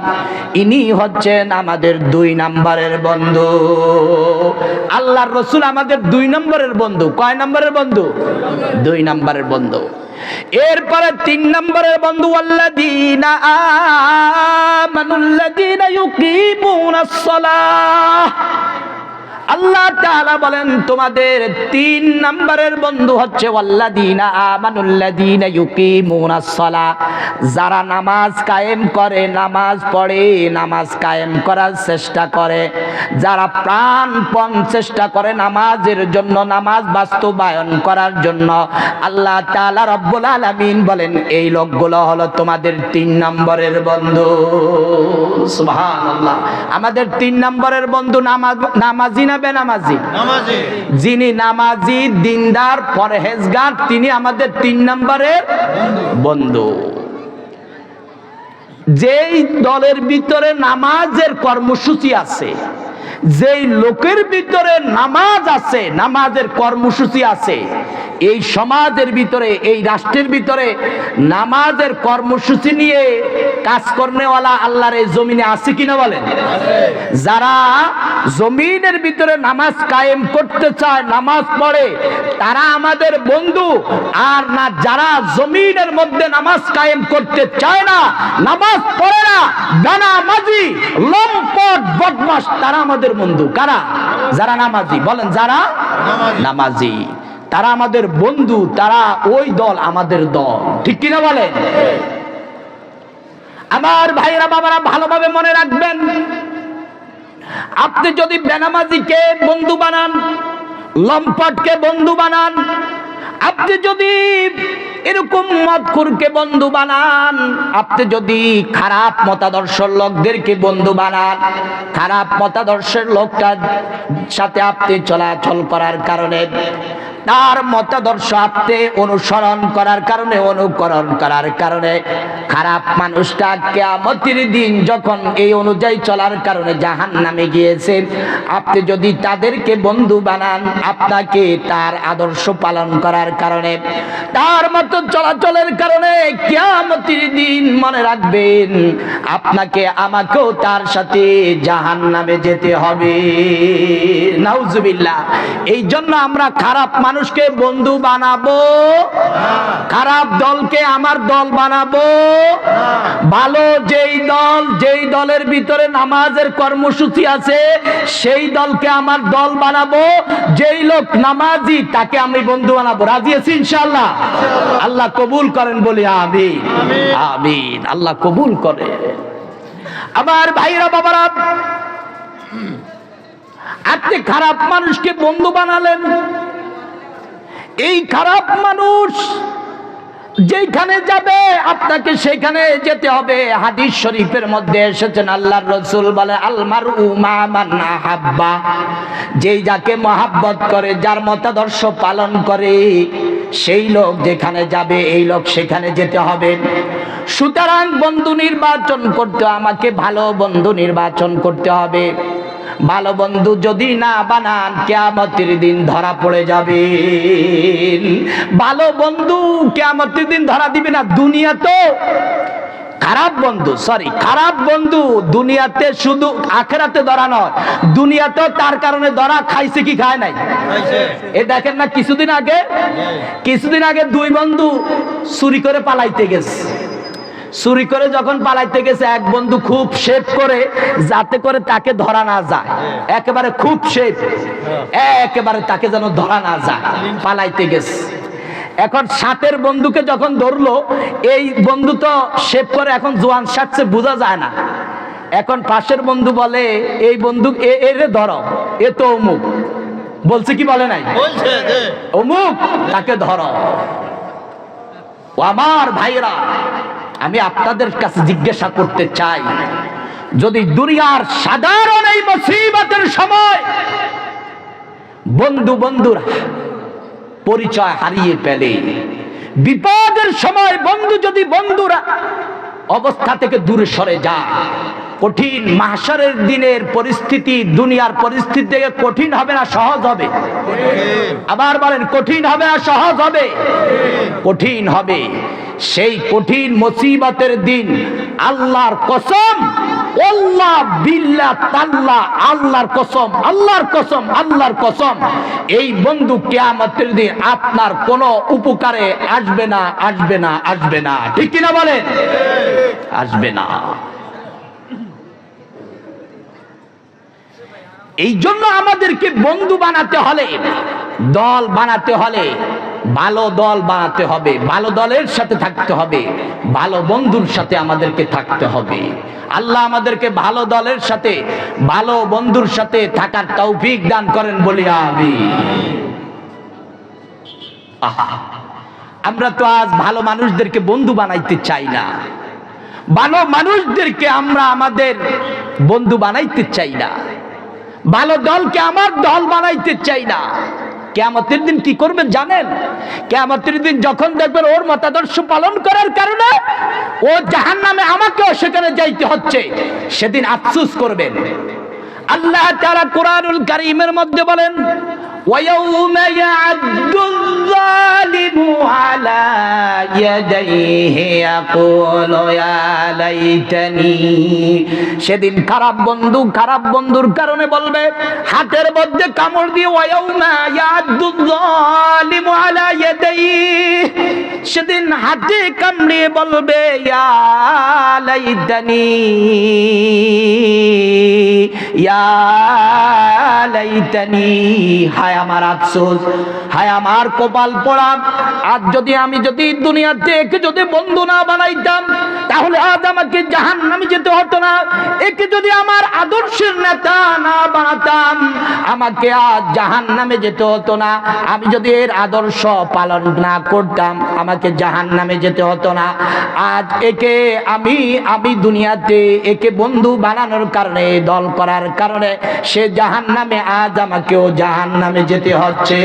ইনি হচ্ছেন আমাদের 2 নম্বরের বন্ধু। আল্লাহর রাসূল আমাদের 2 নম্বরের বন্ধু। কয় নম্বরের বন্ধু? 2 নম্বরের বন্ধু। এরপরে 3 নম্বরের বন্ধু, আল্লাযীনা আমানুল্লাযীনা ইউকিমুনাস সালাহ। আল্লাহ তাআলা বলেন তোমাদের 3 নম্বরের বন্ধু হচ্ছে ওয়াল্লাযীনা আমানুল্লাযীনা ইউকিমুনাস সালাহ, যারা নামাজ কায়েম করে, নামাজ পড়ে, নামাজ কায়েম করার চেষ্টা করে, যারা প্রাণপণ চেষ্টা করে নামাজের জন্য, নামাজ বাস্তবায়ন করার জন্য। আল্লাহ তাআলা রব্বুল আলামিন বলেন এই লোকগুলো হলো তোমাদের 3 নম্বরের বন্ধু। সুবহানাল্লাহ। আমাদের 3 নম্বরের বন্ধু নামাজি না বেনামাজি? নামাজি। যিনি নামাজি, দিনদার, পরহেজগার, তিনি আমাদের 3 নম্বরের বন্ধু। যেই দলের ভিতরে নামাজের কর্মসূচি আছে, যেই লোকের ভিতরে নামাজ আছে, নামাজের কর্মসূচি আছে, এই সমাজের ভিতরে, এই রাষ্ট্রের ভিতরে নামাজের কর্মসূচি নিয়ে কাজ করেওয়ালা আল্লাহর এই জমিনে আছে কিনা বলেন? যারা জমিনের ভিতরে নামাজ কায়েম করতে চায়, নামাজ পড়ে, তারা আমাদের বন্ধু। আর না যারা জমিনের মধ্যে নামাজ কায়েম করতে চায় না, নামাজ পড়ে না, বেনামাজি, লম্পট, বদমাশ, তারা আমাদের বন্ধু। কারা? যারা নামাজি। বলেন যারা নামাজি, তারা আমাদের বন্ধু, তারা ওই দল আমাদের দল। ঠিক কিনা বলেন? আমার ভাইরা বাবারা ভালোভাবে মনে রাখবেন, আপনি যদি বেনামাজিকে বন্ধু বানান, লম্পটকে বন্ধু বানান, আপনি যদি এরকম মদখোরকে বন্ধু বানান, আপনি যদি খারাপ মতাদর্শের লোকদেরকে বন্ধু বানান, খারাপ মতাদর্শের লোকটার সাথে আপনি চলাচল করার কারণে, তার মতাদর্শ আপনি অনুসরণ করার কারণে, অনুকরণ করার কারণে, খারাপ মানুষটা কিয়ামতের দিন যখন এই অনুযায়ী চলার কারণে জাহান্নামে গিয়েছে, আপনি যদি তাদেরকে বন্ধু বানান, আপনাকে তার আদর্শ পালন করার কারণে, তার মতো চলাচলের কারণে কিয়ামতের দিন মনে রাখবেন আপনাকে আমাকেও তার সাথে জাহান্নামে যেতে হবে। নাউজুবিল্লাহ। এই জন্য আমরা খারাপ মানুষকে বন্ধু বানাবো, খারাপ দলকে আমার দল বানাবো। ভালো যেই দলের ভিতরে নামাজের কর্মসূচি আছে সেই দলকে আমার দল বানাবো। যেই লোক নামাজি তাকে আমি বন্ধু বানাবো। রাজি আছি ইনশাআল্লাহ? আল্লাহ কবুল করেন বলি আমিন। আমিন। আল্লাহ কবুল করে। আমার ভাইরা বাবারা, আপনি খারাপ মানুষকে বন্ধু বানালেন, এই খারাপ মানুষ যেখানে যাবে আপনাকে সেখানে যেতে হবে। হাদিস শরীফের মধ্যে এসেছেন, আল্লাহর রাসূল বলে আল মারউ মা মান আহাব্বা, যেই যাকে মহব্বত করে, যার মতাদর্শ পালন করে, সেই লোক যেখানে যাবে এই লোক সেখানে যেতে হবে। সুতরাং বন্ধু নির্বাচন করতে আমাকে ভালো বন্ধু নির্বাচন করতে হবে। ভালো বন্ধু যদি না বানান কিয়ামতের দিন ধরা পড়ে যাবে। ভালো বন্ধু কিয়ামতের দিন ধরা দিবে না। দুনিয়া তো খারাপ বন্ধু, খারাপ বন্ধু দুনিয়াতে শুধু, আখেরাতে ধরা নয়, দুনিয়াতেও তার কারণে ধরা খাইছে কি খায় নাই? এ দেখেন না, কিছুদিন আগে দুই বন্ধু চুরি করে পালাইতে গেছে। চুরি করে যখন পালাইতে গেছে, এক বন্ধু খুব সেভ করে যাতে করে তাকে ধরা না যায়, একেবারে খুব সেভ, একেবারে তাকে যেন ধরা না যায়, পালাইতে গেছে। এখন সাথের বন্ধুকে যখন ধরলো, এই বন্ধু তো সেভ করে এখন জোয়ান সাজছে, বোঝা যায় না। এখন পাশের বন্ধু বলে, এই বন্ধু এরে ধরো, এ তো অমুক। বলছে কি বলে নাই? অমুক, তাকে ধরো। ও আমার ভাইরা, আমি আপনাদের কাছে জিজ্ঞাসা করতে চাই, যদি দুনিয়ার সাধারণ এই মুসিবতের সময় বন্ধুর পরিচয় হারিয়ে ফেলে, বিপদের সময় যদি বন্ধুরা অবস্থা থেকে দূরে সরে যায়, কঠিন মাহশরের দিনের পরিস্থিতি, দুনিয়ার পরিস্থিতি থেকে কঠিন হবে না সহজ হবে? আবার বলেন, কঠিন হবে না সহজ হবে? কঠিন হবে। সেই কঠিন মুসিবতের দিন আল্লাহর কসম, আল্লাহ বিল্লাহ তাল্লাহ, আল্লাহর কসম, এই বন্ধু কিয়ামতের দিন আপনার কোনো উপকারে আসবে না। ঠিক কিনা বলেন? আসবে না। এই জন্য আমাদেরকে বন্ধু বানাতে হলে, দল বানাতে হলে, ভালো দল বানাতে হবে, ভালো দলের সাথে থাকতে হবে, ভালো বন্ধুর সাথে আমাদেরকে থাকতে হবে। আল্লাহ আমাদেরকে ভালো দলের সাথে, ভালো বন্ধুর সাথে থাকার তৌফিক দান করেন বলি আমিন। আমরা তো আজ ভালো মানুষদেরকে বন্ধু বানাইতে চাই না, ভালো মানুষদেরকে আমরা আমাদের বন্ধু বানাইতে চাই না, ভালো দলকে আমার দল বানাইতে চাই না। কিয়ামতের দিন কি করবেন জানেন? কিয়ামতের দিন যখন দেখবেন ওর মতাদর্শ পালন করার কারণে ও জাহান্নামে, আমাকেও সেখানে যাইতে হচ্ছে, সেদিন আফসোস করবেন। আল্লাহ তাআলা কোরআনুল কারীমের মধ্যে বলেন, ওয়ায়াউমা ইয়া'আদ্দুয-যালিমু আলা ইয়াদাইহি ইয়াকুলু ইয়া লাইতানি, সেদিন খারাপ বন্ধুর কারণে বলবে, হাতের মধ্যে কামড় দিয়ে, ওয়ায়াউমা ইয়া'আদ্দুয-যালিমু আলা ইয়াদাইহি, সেদিন হাতে কামড়িয়ে বলবে, ইয়া লাইতানি, ইয়া লাইতানি, হায় আমার আফসোস, হায় আমার কপাল পোড়া। আজ আমি যদি দুনিয়াতে একে যদি বন্ধু না বানাইতাম, তাহলে আজ আমাকে জাহান্নামে যেতে হতো না। একে যদি আমার আদর্শের নেতা না বানাতাম, আমাকে আজ জাহান্নামে যেতে হতো না। আমি যদি এর আদর্শ পালন না করতাম, আমাকে জাহান্নামে যেতে হতো না। আজ একে আমি দুনিয়াতে একে বন্ধু বানানোর কারণে, দল করার কারণে সে জাহান্নামে, আজ আমাকেও জাহান্নামে যেতে হচ্ছে।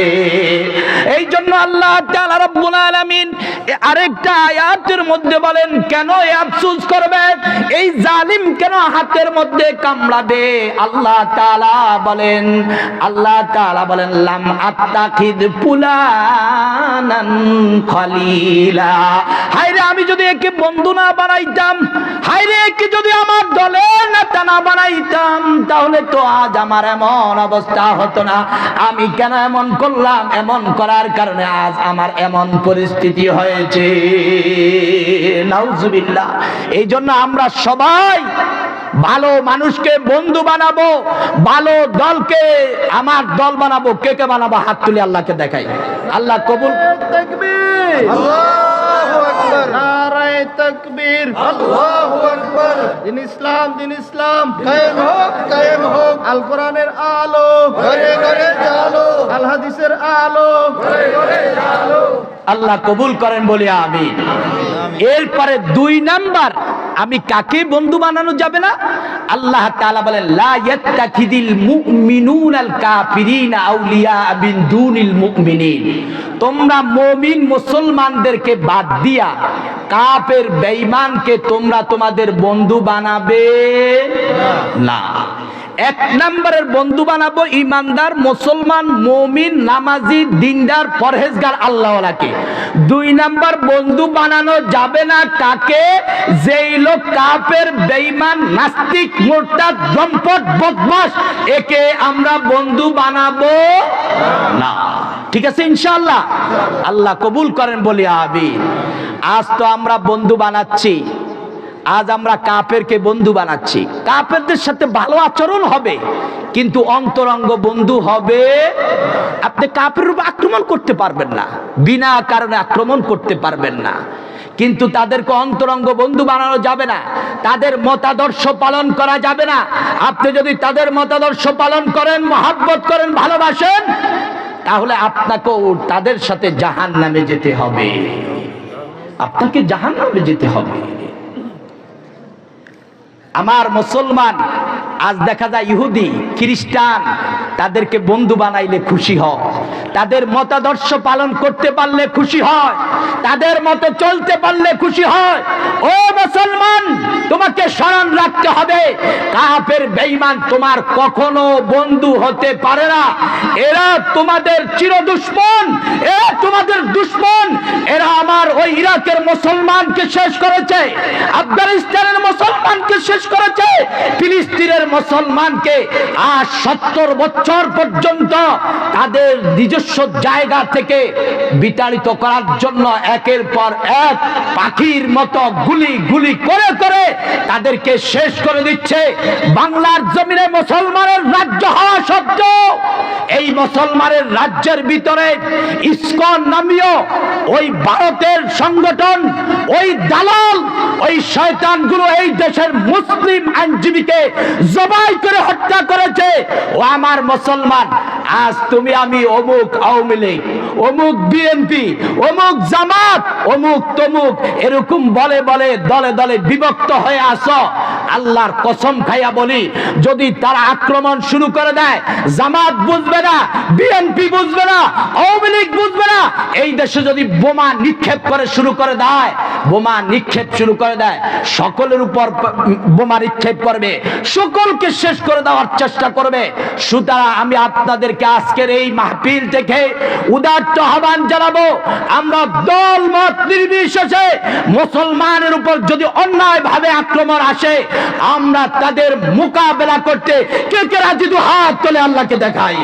এই জন্য আল্লাহ তাআলা রব্বুল আলামিন আরেকটা আয়াতের মধ্যে বলেন, কেন আফসোস করবে, এই জালিম কেন হাতের মধ্যে কামড়াবে? আল্লাহ তাআলা বলেন, লাম আত্তাখিদ ফুলানান খলিল খলিলা। হায়রে আমি যদি একে বন্ধু না বানাইতাম, হায়রে একে যদি আমার দলের নেতা না বানাইতাম, তাহলে তো আজ আমার এমন অবস্থা হতো না। আমি কেন এমন করলাম? এমন করার কারণে আজ আমার এমন পরিস্থিতি হয়েছে। নাউজুবিল্লাহ। এই জন্য আমরা সবাই ভালো মানুষকে বন্ধু বানাবো, ভালো দলকে আমার দল বানাবো। কে কে বানাবো? হাত তুলে আল্লাহকে দেখাই। আল্লাহ কবুল। তাকবীর, আল্লাহু আকবার, নারায়ে তাকবীর, আল্লাহু আকবার। দিন ইসলাম, দিন ইসলাম কায়েম হোক। আল কোরআনের আলো ঘরে ঘরে জ্বালো, আল হাদিসের আলো ঘরে ঘরে জ্বালো। আল্লাহ কবুল করেন বলি আমিন। এরপরে 2 নাম্বার, আমি কাকে বন্ধু বানানো যাবে না? আল্লাহ তাআলা বলেন লা ইয়াত্তাখিদিল মুমিনুনাল কাফিরিনা আউলিয়া মিন দুনিল মুমিনিন। তোমরা মুমিন মুসলমানদেরকে বাদ দিয়া কাফের বেঈমানকে তোমরা তোমাদের বন্ধু বানাবে না। 1 নম্বরের বন্ধু বানাবো ইমানদার মুসলমান মুমিন নামাজি দিনদার পরহেজগার আল্লাহওয়ালাকে। 2 নম্বর বন্ধু বানানো যাবে না কাকে? যেই লোক কাফের বেঈমান নাস্তিক মুরতাদ জম্পট বদমাশ, একে আমরা বন্ধু বানাবো না। ঠিক আছে ইনশাআল্লাহ? আল্লাহ কবুল করেন বলি আমিন। আজ তো আমরা বন্ধু বানাচ্ছি, আজ আমরা কাফেরকে বন্ধু বানাচ্ছি। কাফেরদের সাথে ভালো আচরণ হবে, কিন্তু অন্তরঙ্গ বন্ধু হবে। আপনি কাফেরের উপর আক্রমণ করতে পারবেন না, বিনা কারণে আক্রমণ করতে পারবেন না, কিন্তু তাদেরকে অন্তরঙ্গ বন্ধু বানানো যাবে না। তাদের মতাদর্শ পালন করা যাবে না। আপনি যদি তাদের মতাদর্শ পালন করেন, মহব্বত করেন, ভালোবাসেন, তাহলে আপনাকেও তাদের সাথে জাহান্নামে যেতে হবে। আপনাকে জাহান্নামে যেতে হবে। আমার মুসলমান আজ দেখা যায় ইহুদি খ্রিস্টান, তাদেরকে বন্ধু বানাইলে খুশি হয়, তাদের মতাদর্শ পালন করতে পারলে খুশি হয়, তাদের মতো চলতে পারলে খুশি হয়। ও মুসলমান, তোমাকে স্মরণ রাখতে হবে, কাফের বেঈমান তোমার কখনো বন্ধু হতে পারে না। এরা তোমাদের চির দুশমন, এরা তোমাদের দুশমন। এরা আমার ওই ইরাকের মুসলমানকে শেষ করেছে, আফগানিস্তানের মুসলমানকে শেষ করেছে, ফিলিস্তিনের মুসলমানকে আজ 70 বছর পর্যন্ত তাদের নিজস্ব জায়গা থেকে বিতাড়িত করার জন্য একের পর এক পাখির মতো গুলি গুলি করে করে তাদেরকে শেষ করে দিচ্ছে। বাংলার জমিনে মুসলমানের রাজ্য হওয়া সত্ত্বেও এই মুসলমানের রাজ্যের ভিতরে ইসকন নামীয় ওই ভারতের সংগঠন, ওই দালাল, ওই শয়তানগুলো এই দেশের মুসলিম আইনজীবীকে জবাই করে হত্যা করেছে। ও আমার মুসলমান, আজ তুমি আমি অমুক আওয়ামী লীগ, অমুক বিএনপি, অমুক জামাত, অমুক তমুক এরকম বলে বলে দলে দলে বিভক্ত হয়ে আসো। আল্লাহর কসম খাইয়া বলি, যদি তারা আক্রমণ শুরু করে দেয়, জামাত বুঝবে না, বিএনপি বুঝবে না, আওয়ামী লীগ বুঝবে না, এই দেশে যদি বোমা নিক্ষেপ করে শুরু করে দেয়, বোমা নিক্ষেপ শুরু করে দেয়, সকলের উপর বোমা নিক্ষেপ করবে, সকলকে শেষ করে দেওয়ার চেষ্টা করবে। সুতরাং আমি আপনাদেরকে আজকের এই মাহফিল থেকে উদাত্ত আহ্বান জানাবো, আমরা দল মত নির্বিশেষে মুসলমানের উপর যদি অন্যায় ভাবে আক্রমণ আসে, আমরা তাদের মোকাবেলা করতে কে কে রাজি? দু হাত তুলে আল্লাহকে দেখাই।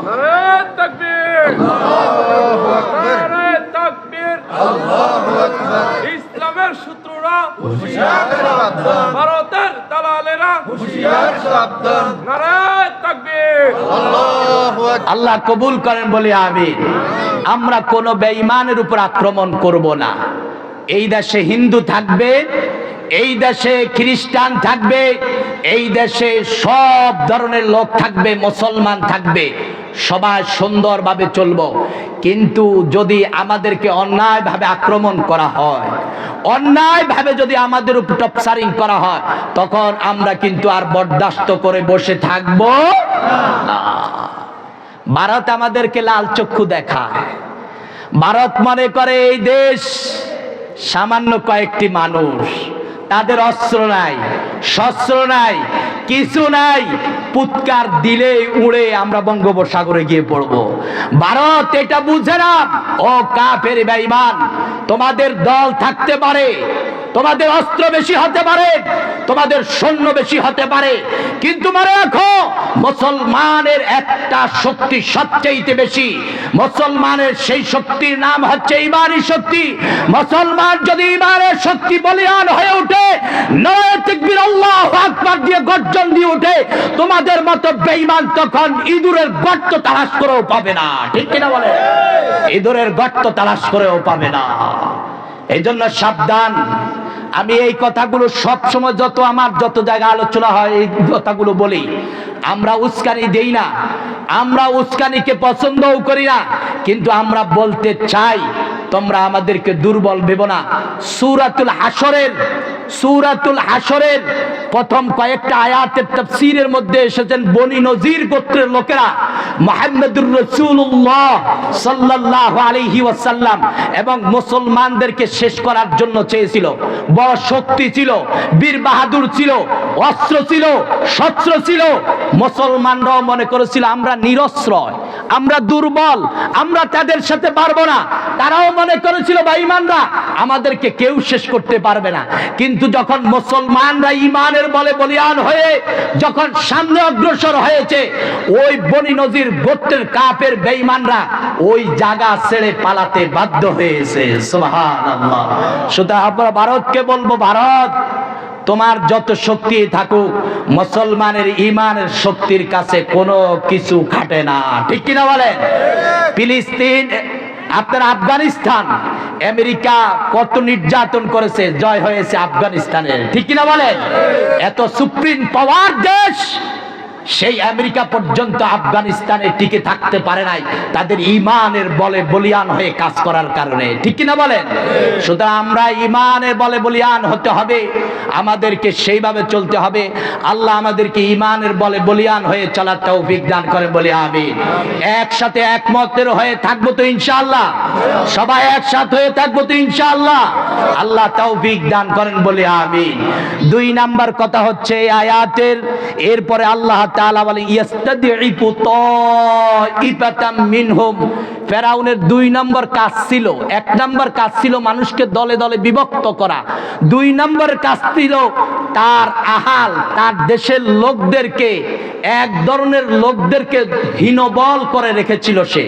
নারায়ে তাকবীর, আল্লাহু আকবার, নারায়ে তাকবীর, আল্লাহু আকবার। ইসলামের শত্রুরা হুঁশিয়ার সাবধান, ভারতের দালালেরা হুঁশিয়ার সাবধান। নারায়ে তাকবীর, আল্লাহু আকবার। আল্লাহ কবুল করেন বলি আমিন। আমরা কোন বেঈমানের উপর আক্রমণ করব না। এই দেশে হিন্দু থাকবে, এই দেশে খ্রিস্টান থাকবে, এই দেশে সব ধরনের লোক থাকবে, মুসলমান থাকবে, সবাই সুন্দরভাবে চলবো। কিন্তু যদি আমাদেরকে অন্যায়ভাবে আক্রমণ করা হয়, অন্যায়ভাবে যদি আমাদের উপর টপসারিং করা হয়, তখন আমরা কিন্তু আর বরদাস্ত করে বসে থাকবো না। ভারত আমাদেরকে লাল চক্ষু দেখায়। ভারত মনে করে এই দেশ সামান্য কয়েকটি মানুষ, তাদের অস্ত্র নাই, শস্ত্র নাই, কিছু নাই, পুৎকার দিলে উড়ে আমরা বঙ্গোপসাগরে গিয়ে পড়বো। ভারত এটা বুঝে না। ও কাফের বেঈমান, তোমাদের দল থাকতে পারে, তোমাদের অস্ত্র বেশি হতে পারে, তোমাদের সৈন্য বেশি হতে পারে, কিন্তু মনে রাখো মুসলমানের একটা শক্তি সবচেয়ে বেশি। মুসলমানের সেই শক্তির নাম হচ্ছে ঈমানী শক্তি। মুসলমান যদি ঈমানের শক্তি বলিয়ান হয়ে ওঠে, নারায়ে তাকবীর আল্লাহু আকবার দিয়ে গর্জন দিয়ে ওঠে, তোমাদের মতো বেঈমান তখন ইঁদুরের গর্ত তালাশ করেও পাবে না। ঠিক কিনা বলে? ইঁদুরের গর্ত তালাশ করেও পাবে না। এই জন্য সাবধান। আমি এই কথাগুলো সব সময় যত জায়গায় আলোচনা হয় এই কথাগুলো বলি। আমরা উস্কানি দেই না, আমরা উস্কানিকে পছন্দও করি না, কিন্তু আমরা বলতে চাই তোমরা আমাদেরকে দুর্বল ভেবো না। সূরাতুল হাশরের প্রথম কয়েকটা আয়াতের তাফসীরের মধ্যে এসেছেন বনি নজির গোত্রের লোকেরা মুহাম্মদুর রাসূলুল্লাহ সাল্লাল্লাহু আলাইহি ওয়াসাল্লাম এবং মুসলমানদেরকে শেষ করার জন্য চেয়েছিল। বড় শক্তি ছিল, বীর বাহাদুর ছিল, অস্ত্র ছিল, শস্ত্র ছিল। মুসলমানরাও মনে করেছিল আমরা নিরস্ত্র, আমরা দুর্বল, আমরা তাদের সাথে পারবো না। তারাও মনে করেছিল বেঈমানরা আমাদেরকে কেউ শেষ করতে পারবে না। কিন্তু যখন মুসলমানরা ঈমানের বলে বলিয়ান হয়ে যখন সামনে অগ্রসর হয়েছে, ওই বনি নজির গোত্রের কাফের বেঈমানরা ওই জায়গা ছেড়ে পালাতে বাধ্য হয়েছে। সুবহানাল্লাহ। সুতরাং আমরা ভারতকে বলবো, ভারত তোমার যত শক্তি থাকুক, মুসলমানের ঈমানের শক্তির কাছে কোনো কিছু খাটে না। ঠিক কিনা বলেন? ফিলিস্তিন, আপনার আফগানিস্তান, আমেরিকা কত নির্যাতন করেছে, জয় হয়েছে আফগানিস্তানের। ঠিক কিনা বলেন? এত সুপ্রিম পাওয়ার দেশ, সেই আমেরিকা পর্যন্ত আফগানিস্তানে টিকে থাকতে পারে নাই তাদের ঈমানের বলে বলিয়ান হয়ে কাজ করার কারণে। ঠিক কিনা বলেন? সুতরাং আমরা ঈমানের বলে বলিয়ান হতে হবে, আমাদেরকে সেইভাবে চলতে হবে। আল্লাহ আমাদেরকে ঈমানের বলে বলিয়ান হয়ে চলার তৌফিক দান করে বলি আমিন। একসাথে একমতের হয়ে থাকবো তো ইনশাআল্লাহ? সবাই একসাথে হয়ে থাকবো তো ইনশাআল্লাহ? আল্লাহ তৌফিক দান করেন বলি আমিন। 2 নাম্বার কথা হচ্ছে এই আয়াতের, এরপরে আল্লাহ তাআলা বলেন ইয়াস্তাদিফু তাইফাতাম মিনহুম। ফেরাউনের 2 নম্বর কাজ ছিল। 1 নম্বর কাজ ছিল মানুষকে দলে দলে বিভক্ত করা। 2 নম্বর কাজ ছিল তার আহাল, তার দেশের লোকদেরকে, এক ধরনের লোকদেরকে হীনবল করে রেখেছিল, সে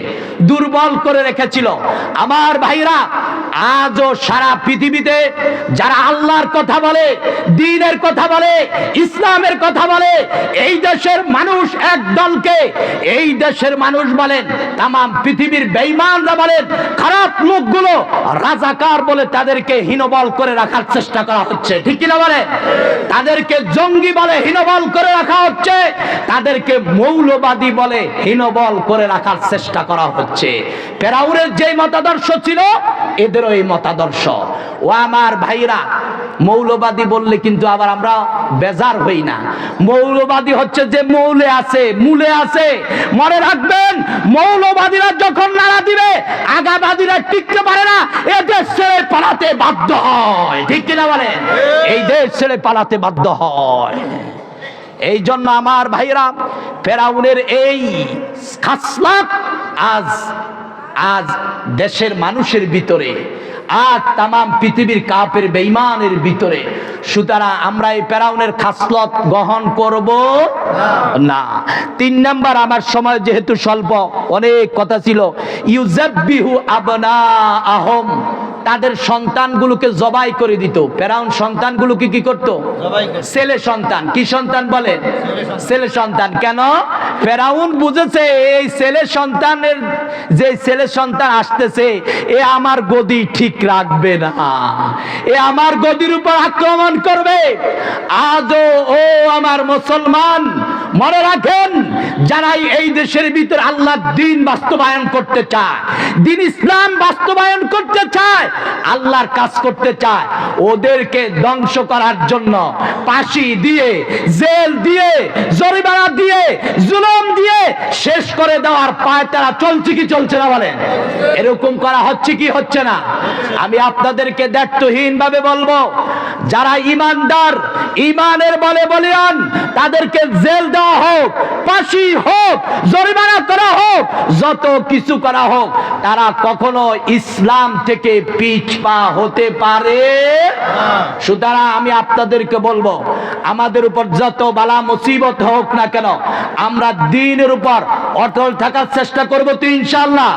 দুর্বল করে রেখেছিল। আমার ভাইরা, আজও সারা পৃথিবীতে যারা আল্লাহর কথা বলে, দ্বীনের কথা বলে, ইসলামের কথা বলে, এই দেশের মানুষ এক দলকে, এই দেশের মানুষ বলেন, তাম পৃথিবীর বেঈমানরা বলেন, খারাপ লোকগুলো রাজাকার বলে তাদেরকে হীনবল করে রাখার চেষ্টা করা হচ্ছে। ঠিক কিনা বলে? তাদেরকে জঙ্গি বলে হীনবল করে রাখা হচ্ছে, তাদেরকে মৌলবাদী বলে হীনবল করে রাখার চেষ্টা করা হচ্ছে। ফেরাউনের যে মতাদর্শ ছিল, এদেরও এই মতাদর্শ। ও আমার ভাইরা, মৌলবাদী বললে কিন্তু আবার আমরা বেজার হই না। মৌলবাদী হচ্ছে যে মৌলে আছে, মূলে আছে। মনে রাখবেন, মৌলবাদীরা যখন নাড়া দিবে, আগাবাদীরা টিকতে পারে না, এ দেশ ছেড়ে পালাতে বাধ্য হয়। ঠিক কিনা বলে? এই দেশ ছেড়ে পালাতে বাধ্য হয়। এই জন্য আমার ভাইরা, ফেরাউনের এই খাসলাত আজ দেশের মানুষের ভিতরে, আজ তাম পৃথিবীর কাফের বেঈমানের ভিতরে। সুতরাং আমরা এই ফেরাউনের খাসলত গ্রহণ করব না। 3 নাম্বার, আমার সময় যেহেতু স্বল্প, অনেক কথা ছিল। ইউযাব্বিহু আবনাআহুম, তাদের সন্তানগুলোকে জবাই করে দিত। ফেরাউন সন্তানগুলোকে কি করত? ছেলে সন্তান। কি সন্তান বলে? ছেলে সন্তান। কেন? ফেরাউন বুঝেছে এই ছেলে সন্তানের, যে ছেলে সন্তান আসতেছে, এ আমার গদি ঠিক রাখবে না, এ আমার গদির উপর আক্রমণ করবে। আজও ও আমার মুসলমান, মনে রাখেন, যারাই এই দেশের ভিতর আল্লাহর দ্বীন বাস্তবায়ন করতে চায়, দ্বীন ইসলাম বাস্তবায়ন করতে চায়, আল্লাহর কাজ করতে চায়, ওদেরকে ধ্বংস করার জন্য ফাঁসি দিয়ে, জেল দিয়ে, জরিমানা দিয়ে, জুলুম দিয়ে শেষ করে দেওয়ার পায়তারা চলছে কি চলছে না বলেন? এরকম করা হচ্ছে কি হচ্ছে না? আমি আপনাদেরকে দায়িত্বহীন ভাবে বলবো, যারা ইমানদার, ইমানের বলে বলিয়ান, তাদেরকে জেল দেওয়া হোক, ফাঁসি হোক, জরিমানা করা হোক, যত কিছু করা হোক, তারা কখনো ইসলাম থেকে পিছপা হতে পারে। সুতরাং আমি আপনাদেরকে বলবো, আমাদের উপর যত বালা মুসিবত হোক না কেন, আমরা দ্বীনের উপর অটল থাকার চেষ্টা করবো তো ইনশাআল্লাহ।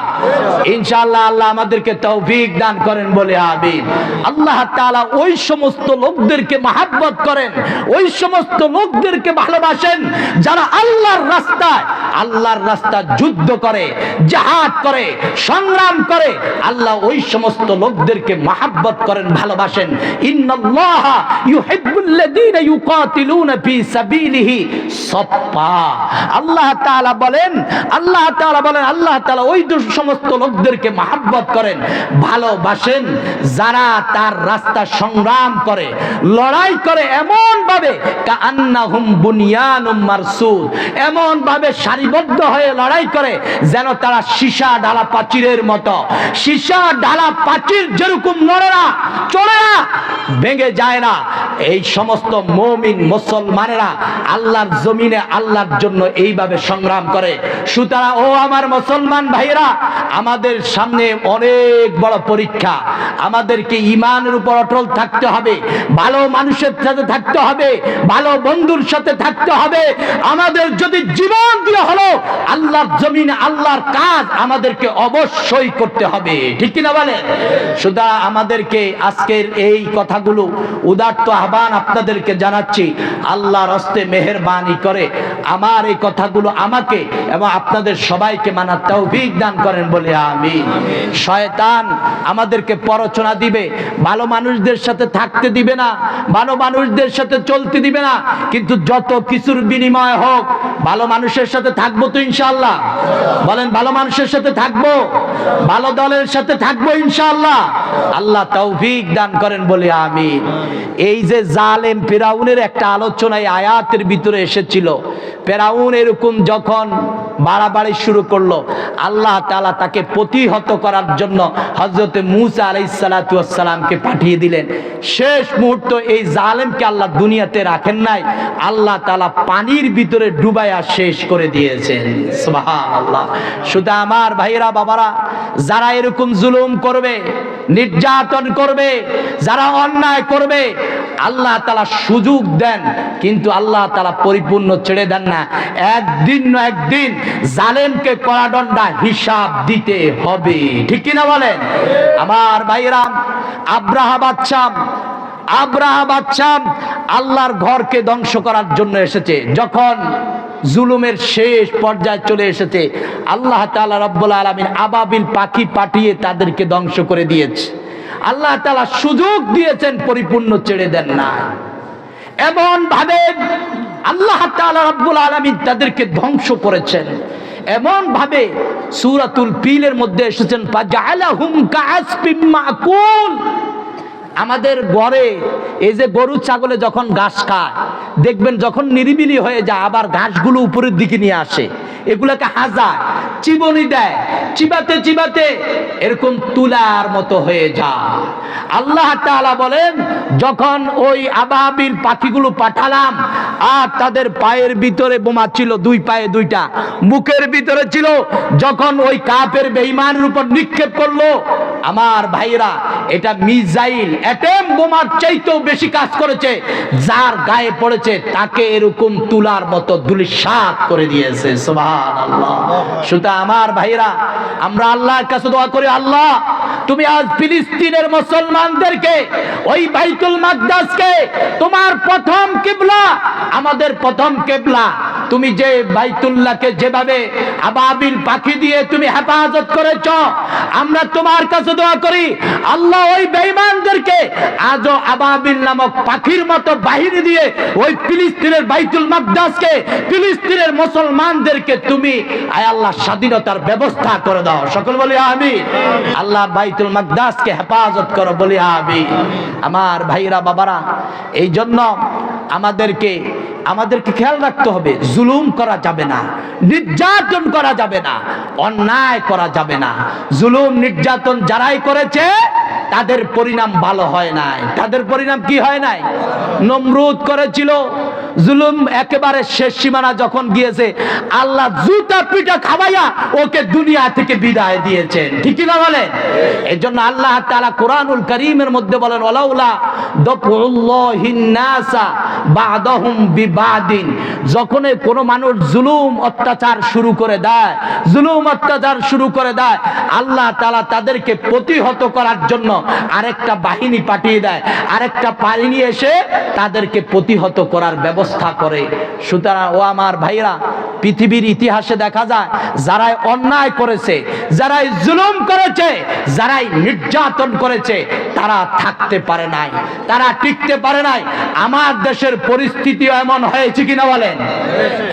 ইনশাআল্লাহ আল্লাহ আমাদেরকে তৌফিক দান করেন বলে আমিন। আল্লাহ তাআলা ওই সমস্ত লোকদেরকে মহব্বত করেন, ওই সমস্ত লোকদেরকে ভালোবাসেন যারা আল্লাহর রাস্তা যুদ্ধ করে, জিহাদ করে, সংগ্রাম করে। আল্লাহ ওই সমস্ত লোকদেরকে মহব্বত করেন, ভালোবাসেন। ইন্নাল্লাহা ইউহিব্বুল্লাযীনা ইউকাতিলুনা ফী সাবিলিহি সাফফা। আল্লাহ তাআলা বলেন, আল্লাহ তাআলা ওই সমস্ত লোকদেরকে মহব্বত করেন, ভালোবাসেন যারা তার রাস্তা সংগ্রাম করে, লড়াই করে এমন ভাবে কাআন্নাহুম বুনিয়ানুম মারসুদ, এমন ভাবে সারিবদ্ধ হয়ে লড়াই করে যেন তারা সীসা ঢালা প্রাচীরের মতো। সীসা ঢালা প্রাচীর যেরকম নড়ে না, চলে না, ভেঙে যায় না, এই সমস্ত মুমিন মুসলমানেরা আল্লাহর জমিনে আল্লাহর জন্য এইভাবে সংগ্রাম করে। সুতরাং ও আমার মুসলমান ভাইরা, আমাদের সামনে অনেক বড় পরীক্ষা। আমাদেরকে ঈমানের উপর অটল থাকতে হবে, ভালো মানুষের সাথে থাকতে হবে, ভালো বন্ধুর সাথে থাকতে হবে। আমাদের যদি জীবন দিয়ে হলো আল্লাহর জমিনে আল্লাহর কাজ আমাদেরকে অবশ্যই করতে হবে, ঠিক কিনা বলেন? সুতরাং আমাদেরকে আজকের এই কথাগুলো উদাত্ত আহ্বান আপনাদেরকে জানাচ্ছি। আল্লাহর হস্তে মেহেরবানি করে আমার এই কথাগুলো আমাকে এবং আপনাদের সবাইকে মানার তৌফিক দান করেন বলে আমিন। শয়তান আমাদেরকে প্ররোচনা দিবে, ভালো মানুষদের সাথে থাকতে দিবে না, ভালো মানুষদের সাথে চলতে দিবে না, কিন্তু যত কিছুর বিনিময় হোক ভালো মানুষের সাথে থাকবো তো ইনশাআল্লাহ। বলেন, ভালো মানুষের সাথে থাকবো, ভালো দলের সাথে থাকবো ইনশাআল্লাহ। আল্লাহ তৌফিক দান করেন বলে আমিন। এই যে জালেম ফিরাউনের একটা আলোচনা এই আয়াতের ভিতরে এসেছিল। ফিরাউন এরকম যখন বাড়াবাড়ি শুরু করলো, আল্লাহ তাআলা তাকে প্রতিহত করার জন্য হযরত মূসা আলাইহিস সালাতু ওয়াস সালামকে পাঠিয়ে দিলেন। শেষ মুহূর্তে এই জালেমকে আল্লাহ দুনিয়াতে রাখেন নাই, আল্লাহ তাআলা পানির ভিতরে ডুবাইয়া শেষ করে দিয়েছেন। সুবহানাল্লাহ। শুধু আমার ভাইরা বাবারা, যারা এরকম জুলুম করবে, নির্যাতন করবে, যারা অন্যায় করবে, আল্লাহ তাআলা সুযোগ দেন, কিন্তু আল্লাহ তাআলা পরিপূর্ণ ছেড়ে দেন না। একদিন না একদিন জালেমকে কড়াডন্ডা হিসাব দিতে হবে, ঠিক কিনা বলেন? আমার ভাইরা, আব্রাহা বাদশা আল্লাহর ঘরকে ধ্বংস করার জন্য এসেছে। যখন জুলুমের শেষ পর্যায়ে চলে এসেছে, আল্লাহ তাআলা রব্বুল আলামিন আবাবিল পাখি পাঠিয়ে তাদেরকে ধ্বংস করে দিয়েছে। আল্লাহ তাআলা সুযোগ দিয়েছেন, পরিপূর্ণ ছেড়ে দেন না। এমন ভাবে আল্লাহ তাআলা রব্বুল আলামিন তাদেরকে ধ্বংস করেছেন, এমন ভাবে সূরাতুল ফিলের মধ্যে এসেছেন, ফাজআলাহুম কাআসফিম মাকুল। আমাদের ঘরে এই যে গরু ছাগলে যখন ঘাস খায়, দেখবেন যখন নিরিবিলি হয়ে যায় আবার ঘাসগুলো উপরের দিকে নিয়ে আসে, এগুলাকে হাজায়, চিবনি দেয়, চিবাতে চিবাতে এরকম তুলার মতো হয়ে যায়। আল্লাহ তাআলা বলেন, যখন ওই আবাবিল পাখিগুলো পাঠালাম, আর তাদের পায়ের ভিতরে বোমা ছিল, দুই পায়ে দুইটা, মুখের ভিতরে ছিল, যখন ওই কাফের বেঈমানের উপর নিক্ষেপ করলো, আমার ভাইরা, এটা মিসাইল অ্যাটম বোমার চাইতেও বেশি কাজ করেছে। যার গায়ে পড়েছে তাকে এরকম তুলার মতো ধূলিসাৎ করে দিয়েছে। সুবহানাল্লাহ। সুতরাং আমার ভাইরা, আমরা আল্লাহর কাছে দোয়া করি, আল্লাহ তুমি আজ ফিলিস্তিনের মুসলমানদেরকে, ওই বাইতুল মাকদাসকে তোমার প্রথম কিবলা, আমাদের প্রথম কিবলা, তুমি যে বাইতুল্লাহকে যেভাবে আবাবিল পাখি দিয়ে তুমি হেফাজত করেছ, আমরা তোমার কাছে দোয়া করি আল্লাহ ওই বেঈমানদেরকে আজও আবাবিল নামক পাখির মতো বাহিনী দিয়ে ওই ফিলিস্তিনের বাইতুল মাকদাসকে, ফিলিস্তিনের মুসলমানদেরকে তুমি আয় আল্লাহ স্বাধীনতার ব্যবস্থা করে দাও। সকল বলি আমিন। আল্লাহ বাইতুল মাকদাসকে হেফাজত করো, বলি আমিন। আমার ভাইরা বাবারা, এই জন্য আমাদেরকে খেয়াল রাখতে হবে, জুলুম করা যাবে না, নির্যাতন করা যাবে না, অন্যায় করা যাবে না। জুলুম নির্যাতন যারাই করেছে তাদের পরিণাম ভালো হয় নাই। তাদের পরিণাম কি হয় নাই? নমরুদ করেছিল জুলুম, একেবারে শেষ সীমানা যখন গিয়েছে আল্লাহ জুতা পিটা খাওয়াইয়া ওকে দুনিয়া থেকে বিদায় দিয়েছেন, ঠিক না বলেন? এই জন্য আল্লাহ তাআলা কোরআনুল কারীমের মধ্যে বলেন ওয়ালাউলা দাফুল্লাহিন নাসা বা'দাহুম বিবাদিন, যখন কোনো মানুষ জুলুম অত্যাচার শুরু করে দেয়, জুলুম অত্যাচার শুরু করে দেয়, আল্লাহ তাআলা তাদেরকে প্রতিহত করার জন্য আরেকটা বাহিনী পাঠিয়ে দেয়, আরেকটা বাহিনী এসে তাদেরকে প্রতিহত করার ব্যবস্থা করে। সুতরাং ও আমার ভাইরা, পৃথিবীর ইতিহাসে দেখা যায় যারাই অন্যায় করেছে, যারাই জুলুম করেছে, যারাই নির্যাতন করেছে, তারা থাকতে পারে নাই, তারা টিকতে পারে নাই। আমার দেশের পরিস্থিতিও এমন হয়েছে কিনা বলেন?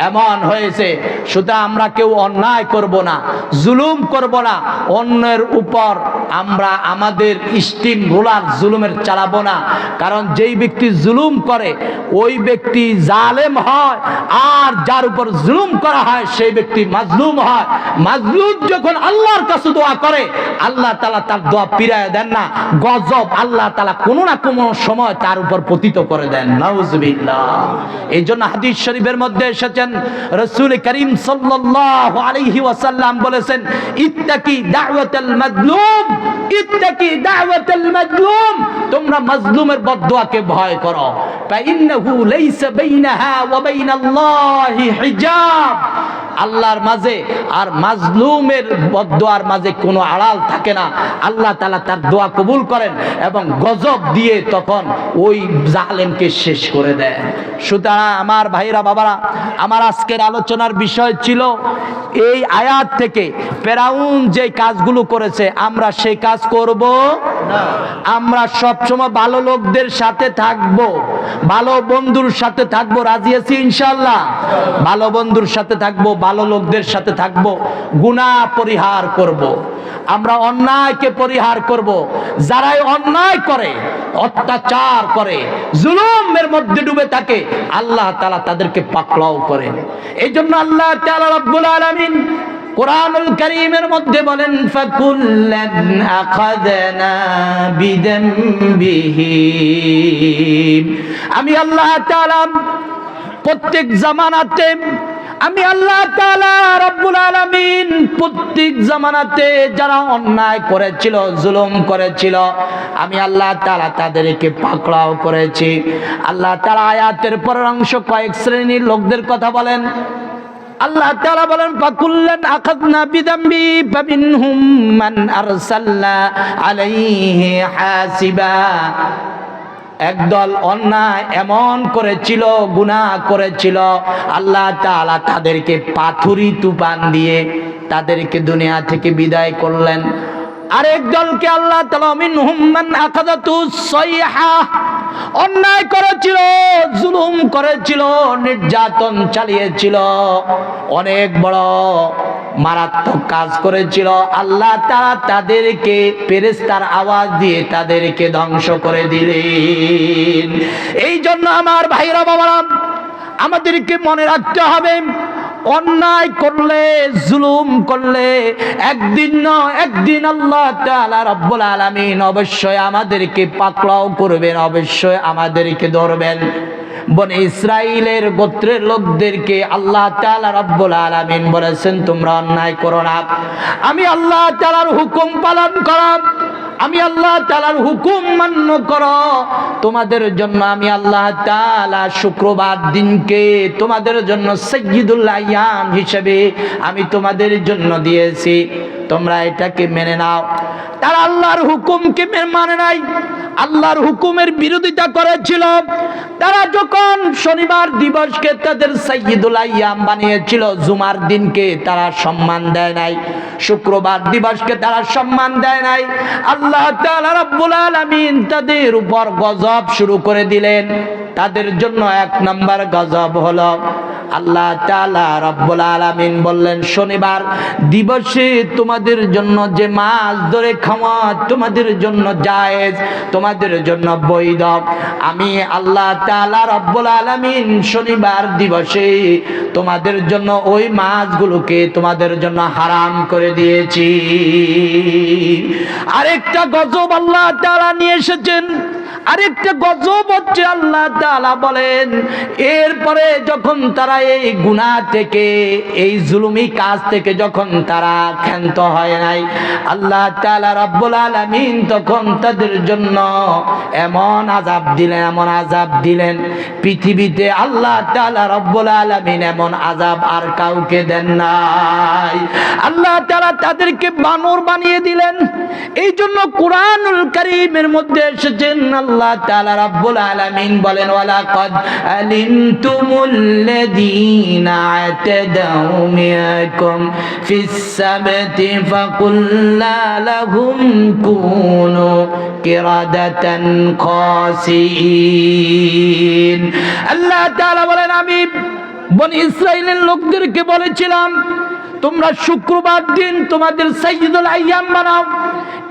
এমন হয়েছে। সুতরাং আমরা কেউ অন্যায় করব না, জুলুম করব না, অন্যের উপর আমরা আমাদের স্টিম রোলার জুলুমের চালাবো না। কারণ যেই ব্যক্তি জুলুম করে ওই ব্যক্তি জালেম হয়, আর যার উপর জুলুম করা হয় সেই ব্যক্তি মাজলুম হয়। মাজলুম যখন আল্লাহর কাছে দোয়া করে, আল্লাহ তাআলা তার দোয়া ফিরায় দেন না, গজব আল্লাহ তাআলা কোনো না কোনো সময় তার উপর পতিত করে দেন। নাউজুবিল্লাহ। এই জন্য হাদিস শরীফের মধ্যে এসেছেন, রাসূল করিম সাল্লাল্লাহু আলাইহি ওয়াসাল্লাম বলেছেন, ইত্তাকি দাওয়াতাল মাজলুম, ইত্তাকি দাওয়াতাল মাজলুম, তোমরা মাজলুমের বদদোয়াকে ভয় করো। ফাইন্নাহু লাইসা বাইনাহা ওয়া বাইনাল্লাহি হিজাব, আল্লাহর মাঝে আর মাজলুমের বদদোয়ার মাঝে কোনো আড়াল থাকে না। আল্লাহ তাআলা তার দোয়া কবুল করেন এবং গজব দিয়ে তখন ওই জালেমকে শেষ করে দেন। সুতরাং আমার ভাইরা বাবারা, আমার আজকের আলোচনার বিষয় ছিল এই আয়াত থেকে ফেরাউন যে কাজগুলো করেছে আমরা সেই কাজ করব না। আমরা সবসময় ভালো লোকদের সাথে থাকব, ভালো বন্ধুর সাথে থাকবো। রাজি আছি ইনশাআল্লাহ? ভালো বন্ধুর সাথে থাকবো, ভালো লোকদের সাথে থাকবো, গুনাহ পরিহার করব, আমরা অন্যায়কে পরিহার করব। যারাই অন্যায় করে, অত্যাচার করে, জুলুমের মধ্যে ডুবে থাকে, আল্লাহ তাআলা তাদেরকে পাকড়াও করেন। এই জন্য আল্লাহ তাআলা রব্বুল আলামিন কোরআনুল কারীমের মধ্যে বলেন, ফাকুল্লান আখাযনা বিযামবিহি, আমি আল্লাহ তাআলা প্রত্যেক জামানাতে, আমি আল্লাহ তাআলা রব্বুল আলামিন প্রত্যেক জামানাতে যারা অন্যায় করেছিল, জুলুম করেছিল, আমি আল্লাহ তাআলা তাদেরকে পাকড়াও করেছি। আল্লাহ তাআলা আয়াতের পরের অংশ কয়েক শ্রেণীর লোকদের কথা বলেন। আল্লাহ তাআলা বলেন, ফাকুল্লান আখাযনা বিযামবি ফামিনহুম মান আরসালনা আলাইহি হাসিবা, একদল অন্যায় এমন করেছিল, গুনাহ করেছিল, আল্লাহ তাআলা তাদেরকে পাথুরি তুফান দিয়ে তাদেরকে দুনিয়া থেকে বিদায় করলেন। আরেক দলকে আল্লাহ তাআলা মিনহুম মান আখাযাতুস সাইহা, অন্যায় করেছিল, জুলুম করেছিল, নির্যাতন চালিয়েছিল, অনেক বড় মারাত্মক কাজ করেছিল, আল্লাহ তাআলা তাদেরকে ফেরেশতার আওয়াজ দিয়ে তাদেরকে ধ্বংস করে দিলেন। এই জন্য আমার ভাইরা বাবারা, আমাদেরকে মনে রাখতে হবে, অন্যায় করলে, জুলুম করলে একদিন না একদিন আল্লাহ তাআলা রব্বুল আলামিন অবশ্যই আমাদেরকে পাকড়াও করবেন, অবশ্যই আমাদেরকে ধরবেন। বনি ইসরাইলের গোত্রের লোকদেরকে আল্লাহ তাআলা রব্বুল আলামিন বলেছেন, তোমরা অন্যায় করো না, আমি আল্লাহ তাআলার হুকুম পালন করো, আমি আল্লাহ তাআলার হুকুম মান্য করো। তোমাদের জন্য আমি আল্লাহ তাআলা শুক্রবার দিনকে তোমাদের জন্য সাইয়্যিদুল আইয়াম হিসেবে আমি তোমাদের জন্য দিয়েছি। তোমরা এটাকে মেনে নাও। তারা আল্লাহর হুকুমকে মানে নাই, আল্লাহর হুকুমের বিরোধিতা করেছিল। তারা যখন শনিবার দিবসকে তাদের সাইয়্যিদুল আইয়াম বানিয়েছিল, জুমার দিনকে তারা সম্মান দেয় নাই, শুক্রবার দিবসকে তারা সম্মান দেয় নাই, আল্লাহ তাআলা রাব্বুল আলামিন তাদের উপর গজব শুরু করে দিলেন। তাদের জন্য এক নাম্বার গজব হলো, আল্লাহ তাআলা রাব্বুল আলামিন বললেন, শনিবার দিবসে তোমাদের জন্য যে মাছ ধরে খাওয়া তোমাদের জন্য জায়েজ, তোমাদের জন্য বৈধ, আমি আল্লাহ তাআলা রাব্বুল আলামিন শনিবার দিবসে তোমাদের জন্য ওই মাছগুলোকে তোমাদের জন্য হারাম করে দিয়েছি। আরেকটা গজব আল্লাহ তাআলা নিয়ে এসেছেন। আরেকটা গজব হচ্ছে, আল্লাহ তাআলা বলেন, এরপরে যখন তারা এই গুনাহ থেকে, এই জুলুমি কাজ থেকে যখন তারা ক্ষান্ত হয় নাই, আল্লাহ তাআলা রাব্বুল আলামিন তখন তাদের জন্য এমন আযাব দিলেন, এমন আযাব দিলেন, পৃথিবীতে আল্লাহ তাআলা রাব্বুল আলামিন এমন আযাব আর কাউকে দেন নাই। আল্লাহ তাআলা তাদেরকে বানর বানিয়ে দিলেন। এই জন্য কুরআনুল কারীমের মধ্যে এসেছেন, আল্লাহ তাআলা রাব্বুল আলামিন বলেন, ওয়ালাকাদ আলিমতুমুল্লাযীনা আতাদাউ মিনকুম ফিস সাবতি ফাকুল্না লাহুম কুনু কিরাদাতান খাসিন। আল্লাহ তাআলা বলেন, আমি বনি ইসরাইলের লোকদেরকে বলেছিলাম, তোমরা শুক্রবার দিন তোমাদের সাইয়্যিদুল আইয়াম বানাও।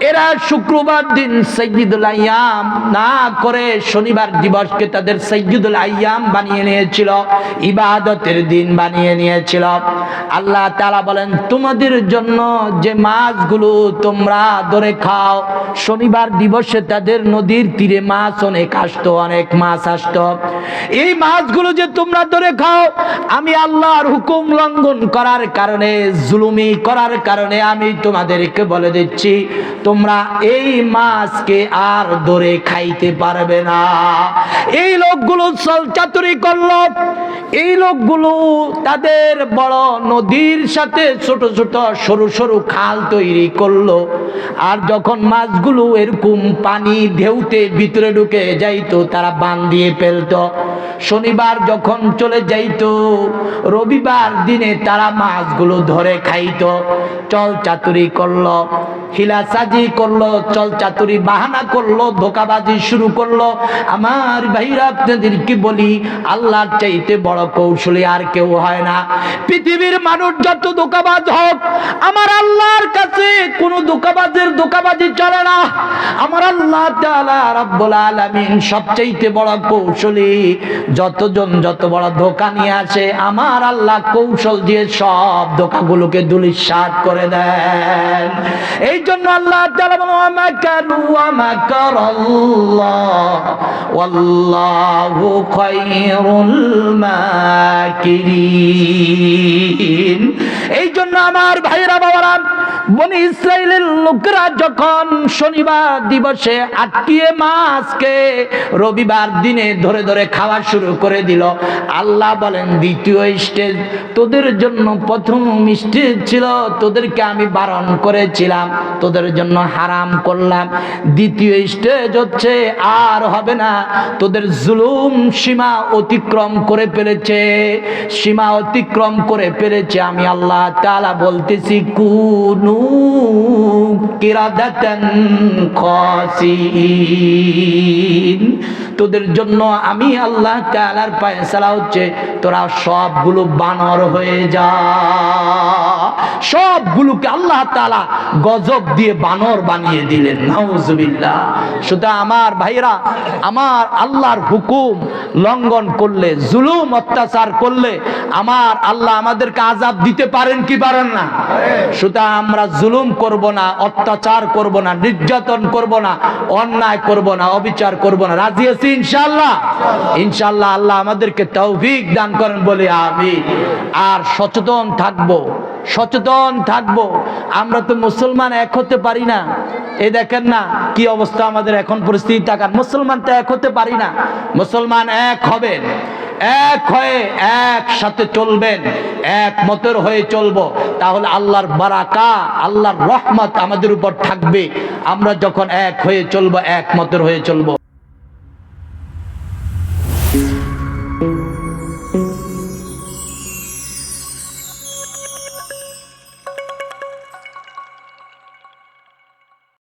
এরা শুক্রবার দিন সাইয়্যিদুল আইয়াম না করে শনিবার দিবসকে তাদের সাইয়্যিদুল আইয়াম বানিয়ে নিয়েছিল, ইবাদতের দিন বানিয়ে নিয়েছিল। আল্লাহ তাআলা বলেন, তোমাদের জন্য যে মাছগুলো তোমরা ধরে খাও, শনিবার দিবসে তাদের নদীর তীরে মাছ অনেক আসতো, অনেক মাছ আসতো। এই মাছগুলো যে তোমরা ধরে খাও, আমি আল্লাহর হুকুম লঙ্ঘন করার কারণে, জুলুমি করার কারণে আমি তোমাদেরকে বলে দিচ্ছি, তোমরা এই মাছকে আর ধরে খাইতে পারবে না। এই লোকগুলো ছলচাতুরি করলো, এই লোকগুলো তাদের বড় নদীর সাথে ছোট ছোট সরু সরু খাল তৈরি করলো, আর যখন মাছগুলো এরকম পানি ঢেউতে ভিতরে ঢুকে যাইতো, তারা বাঁধ দিয়ে ফেলতো। শনিবার যখন চলে যাইতো, রবিবার দিনে তারা মাছগুলো ধরে খাইতো। চল চাতুরি করলো, হিলাসাজি করলো, চল চাতুরি বাহানা করলো, ধোকাবাজি শুরু করলো। আমার ভাইরা, আপনাদেরকে বলি, আল্লাহর চাইতে বড় কৌশলী আর কেউ হয় না। পৃথিবীর মানুষ যত ধোকাবাজ হোক, আমার আল্লাহর কাছে কোনো ধোকাবাজের ধোকাবাজি চলে না। আমার আল্লাহ তাআলা রাব্বুল আলামিন সবচাইতে বড় কৌশলী। যতজন যত বড় ধোকা নিয়ে আসে, আমার আল্লাহ কৌশল দিয়ে সব ধোকাগুলোকে ধূলিসাৎ করে দেন। এই জন্য আল্লাহ তাআলা বলেন, ওয়া মাকারু ওয়া মাকারাল্লাহ ওয়াল্লাহু খায়রুল মাকিরিন। এই জন্য আমার ভাইরা বাবারা, বনি ইসরাইলের লোকেরা যখন শনিবার দিবসে আটকিয়ে মাছকে রবিবার দিনে ধরে ধরে খাওয়া শুরু করে দিল, আল্লাহ বলেন, দ্বিতীয় স্টেজ তোদের জন্য প্রথম স্টেজ ছিল, তোদেরকে আমি বারণ করেছিলাম, তোদের জন্য হারাম করলাম। দ্বিতীয় স্টেজ হচ্ছে, আর হবে না, তোদের জুলুম সীমা অতিক্রম করে ফেলেছে, সীমা অতিক্রম করে ফেলেছে। আমি আল্লাহ তাআলা বলতেছি, কুনু কিরাদাতান খাসিন। তোদের জন্য আমি আল্লাহ তাআলার ফয়সালা হচ্ছে, তোরা সবগুলো বানর হয়ে যা। সবগুলোকে আল্লাহ তাআলা গজব দিয়ে বানর বানিয়ে দিলেন। নাউজুবিল্লাহ। সুতরাং আমার ভাইরা, আমার আল্লাহর হুকুম লঙ্ঘন করলে, জুলুম অত্যাচার করলে, আমার আল্লাহ আমাদেরকে আযাব দিতে পারেন কি পারেন না? সুতরাং আমরা জুলুম করব না, অত্যাচার করব না, নির্যাতন করব না, অন্যায় করব না, অবিচার করব না। রাজি আছি ইনশাআল্লাহ? ইনশাআল্লাহ আল্লাহ আমাদেরকে তৌফিক দান করেন বলে আমিন। আর সচেতন থাকবো, সচেতন থাকবো। আমরা তো মুসলমান এক হতে পারি না। এই দেখেন না কি অবস্থা আমাদের এখন, পরিস্থিতি তাকান। মুসলমান তো এক হতে পারি না। মুসলমান এক হবেন, এক হয়ে একসাথে চলবেন, এক মতের হয়ে চলবো, তাহলে আল্লাহর বারাকা, আল্লাহর রহমত আমাদের উপর থাকবে। আমরা যখন এক হয়ে চলবো, এক মতের হয়ে চলবো।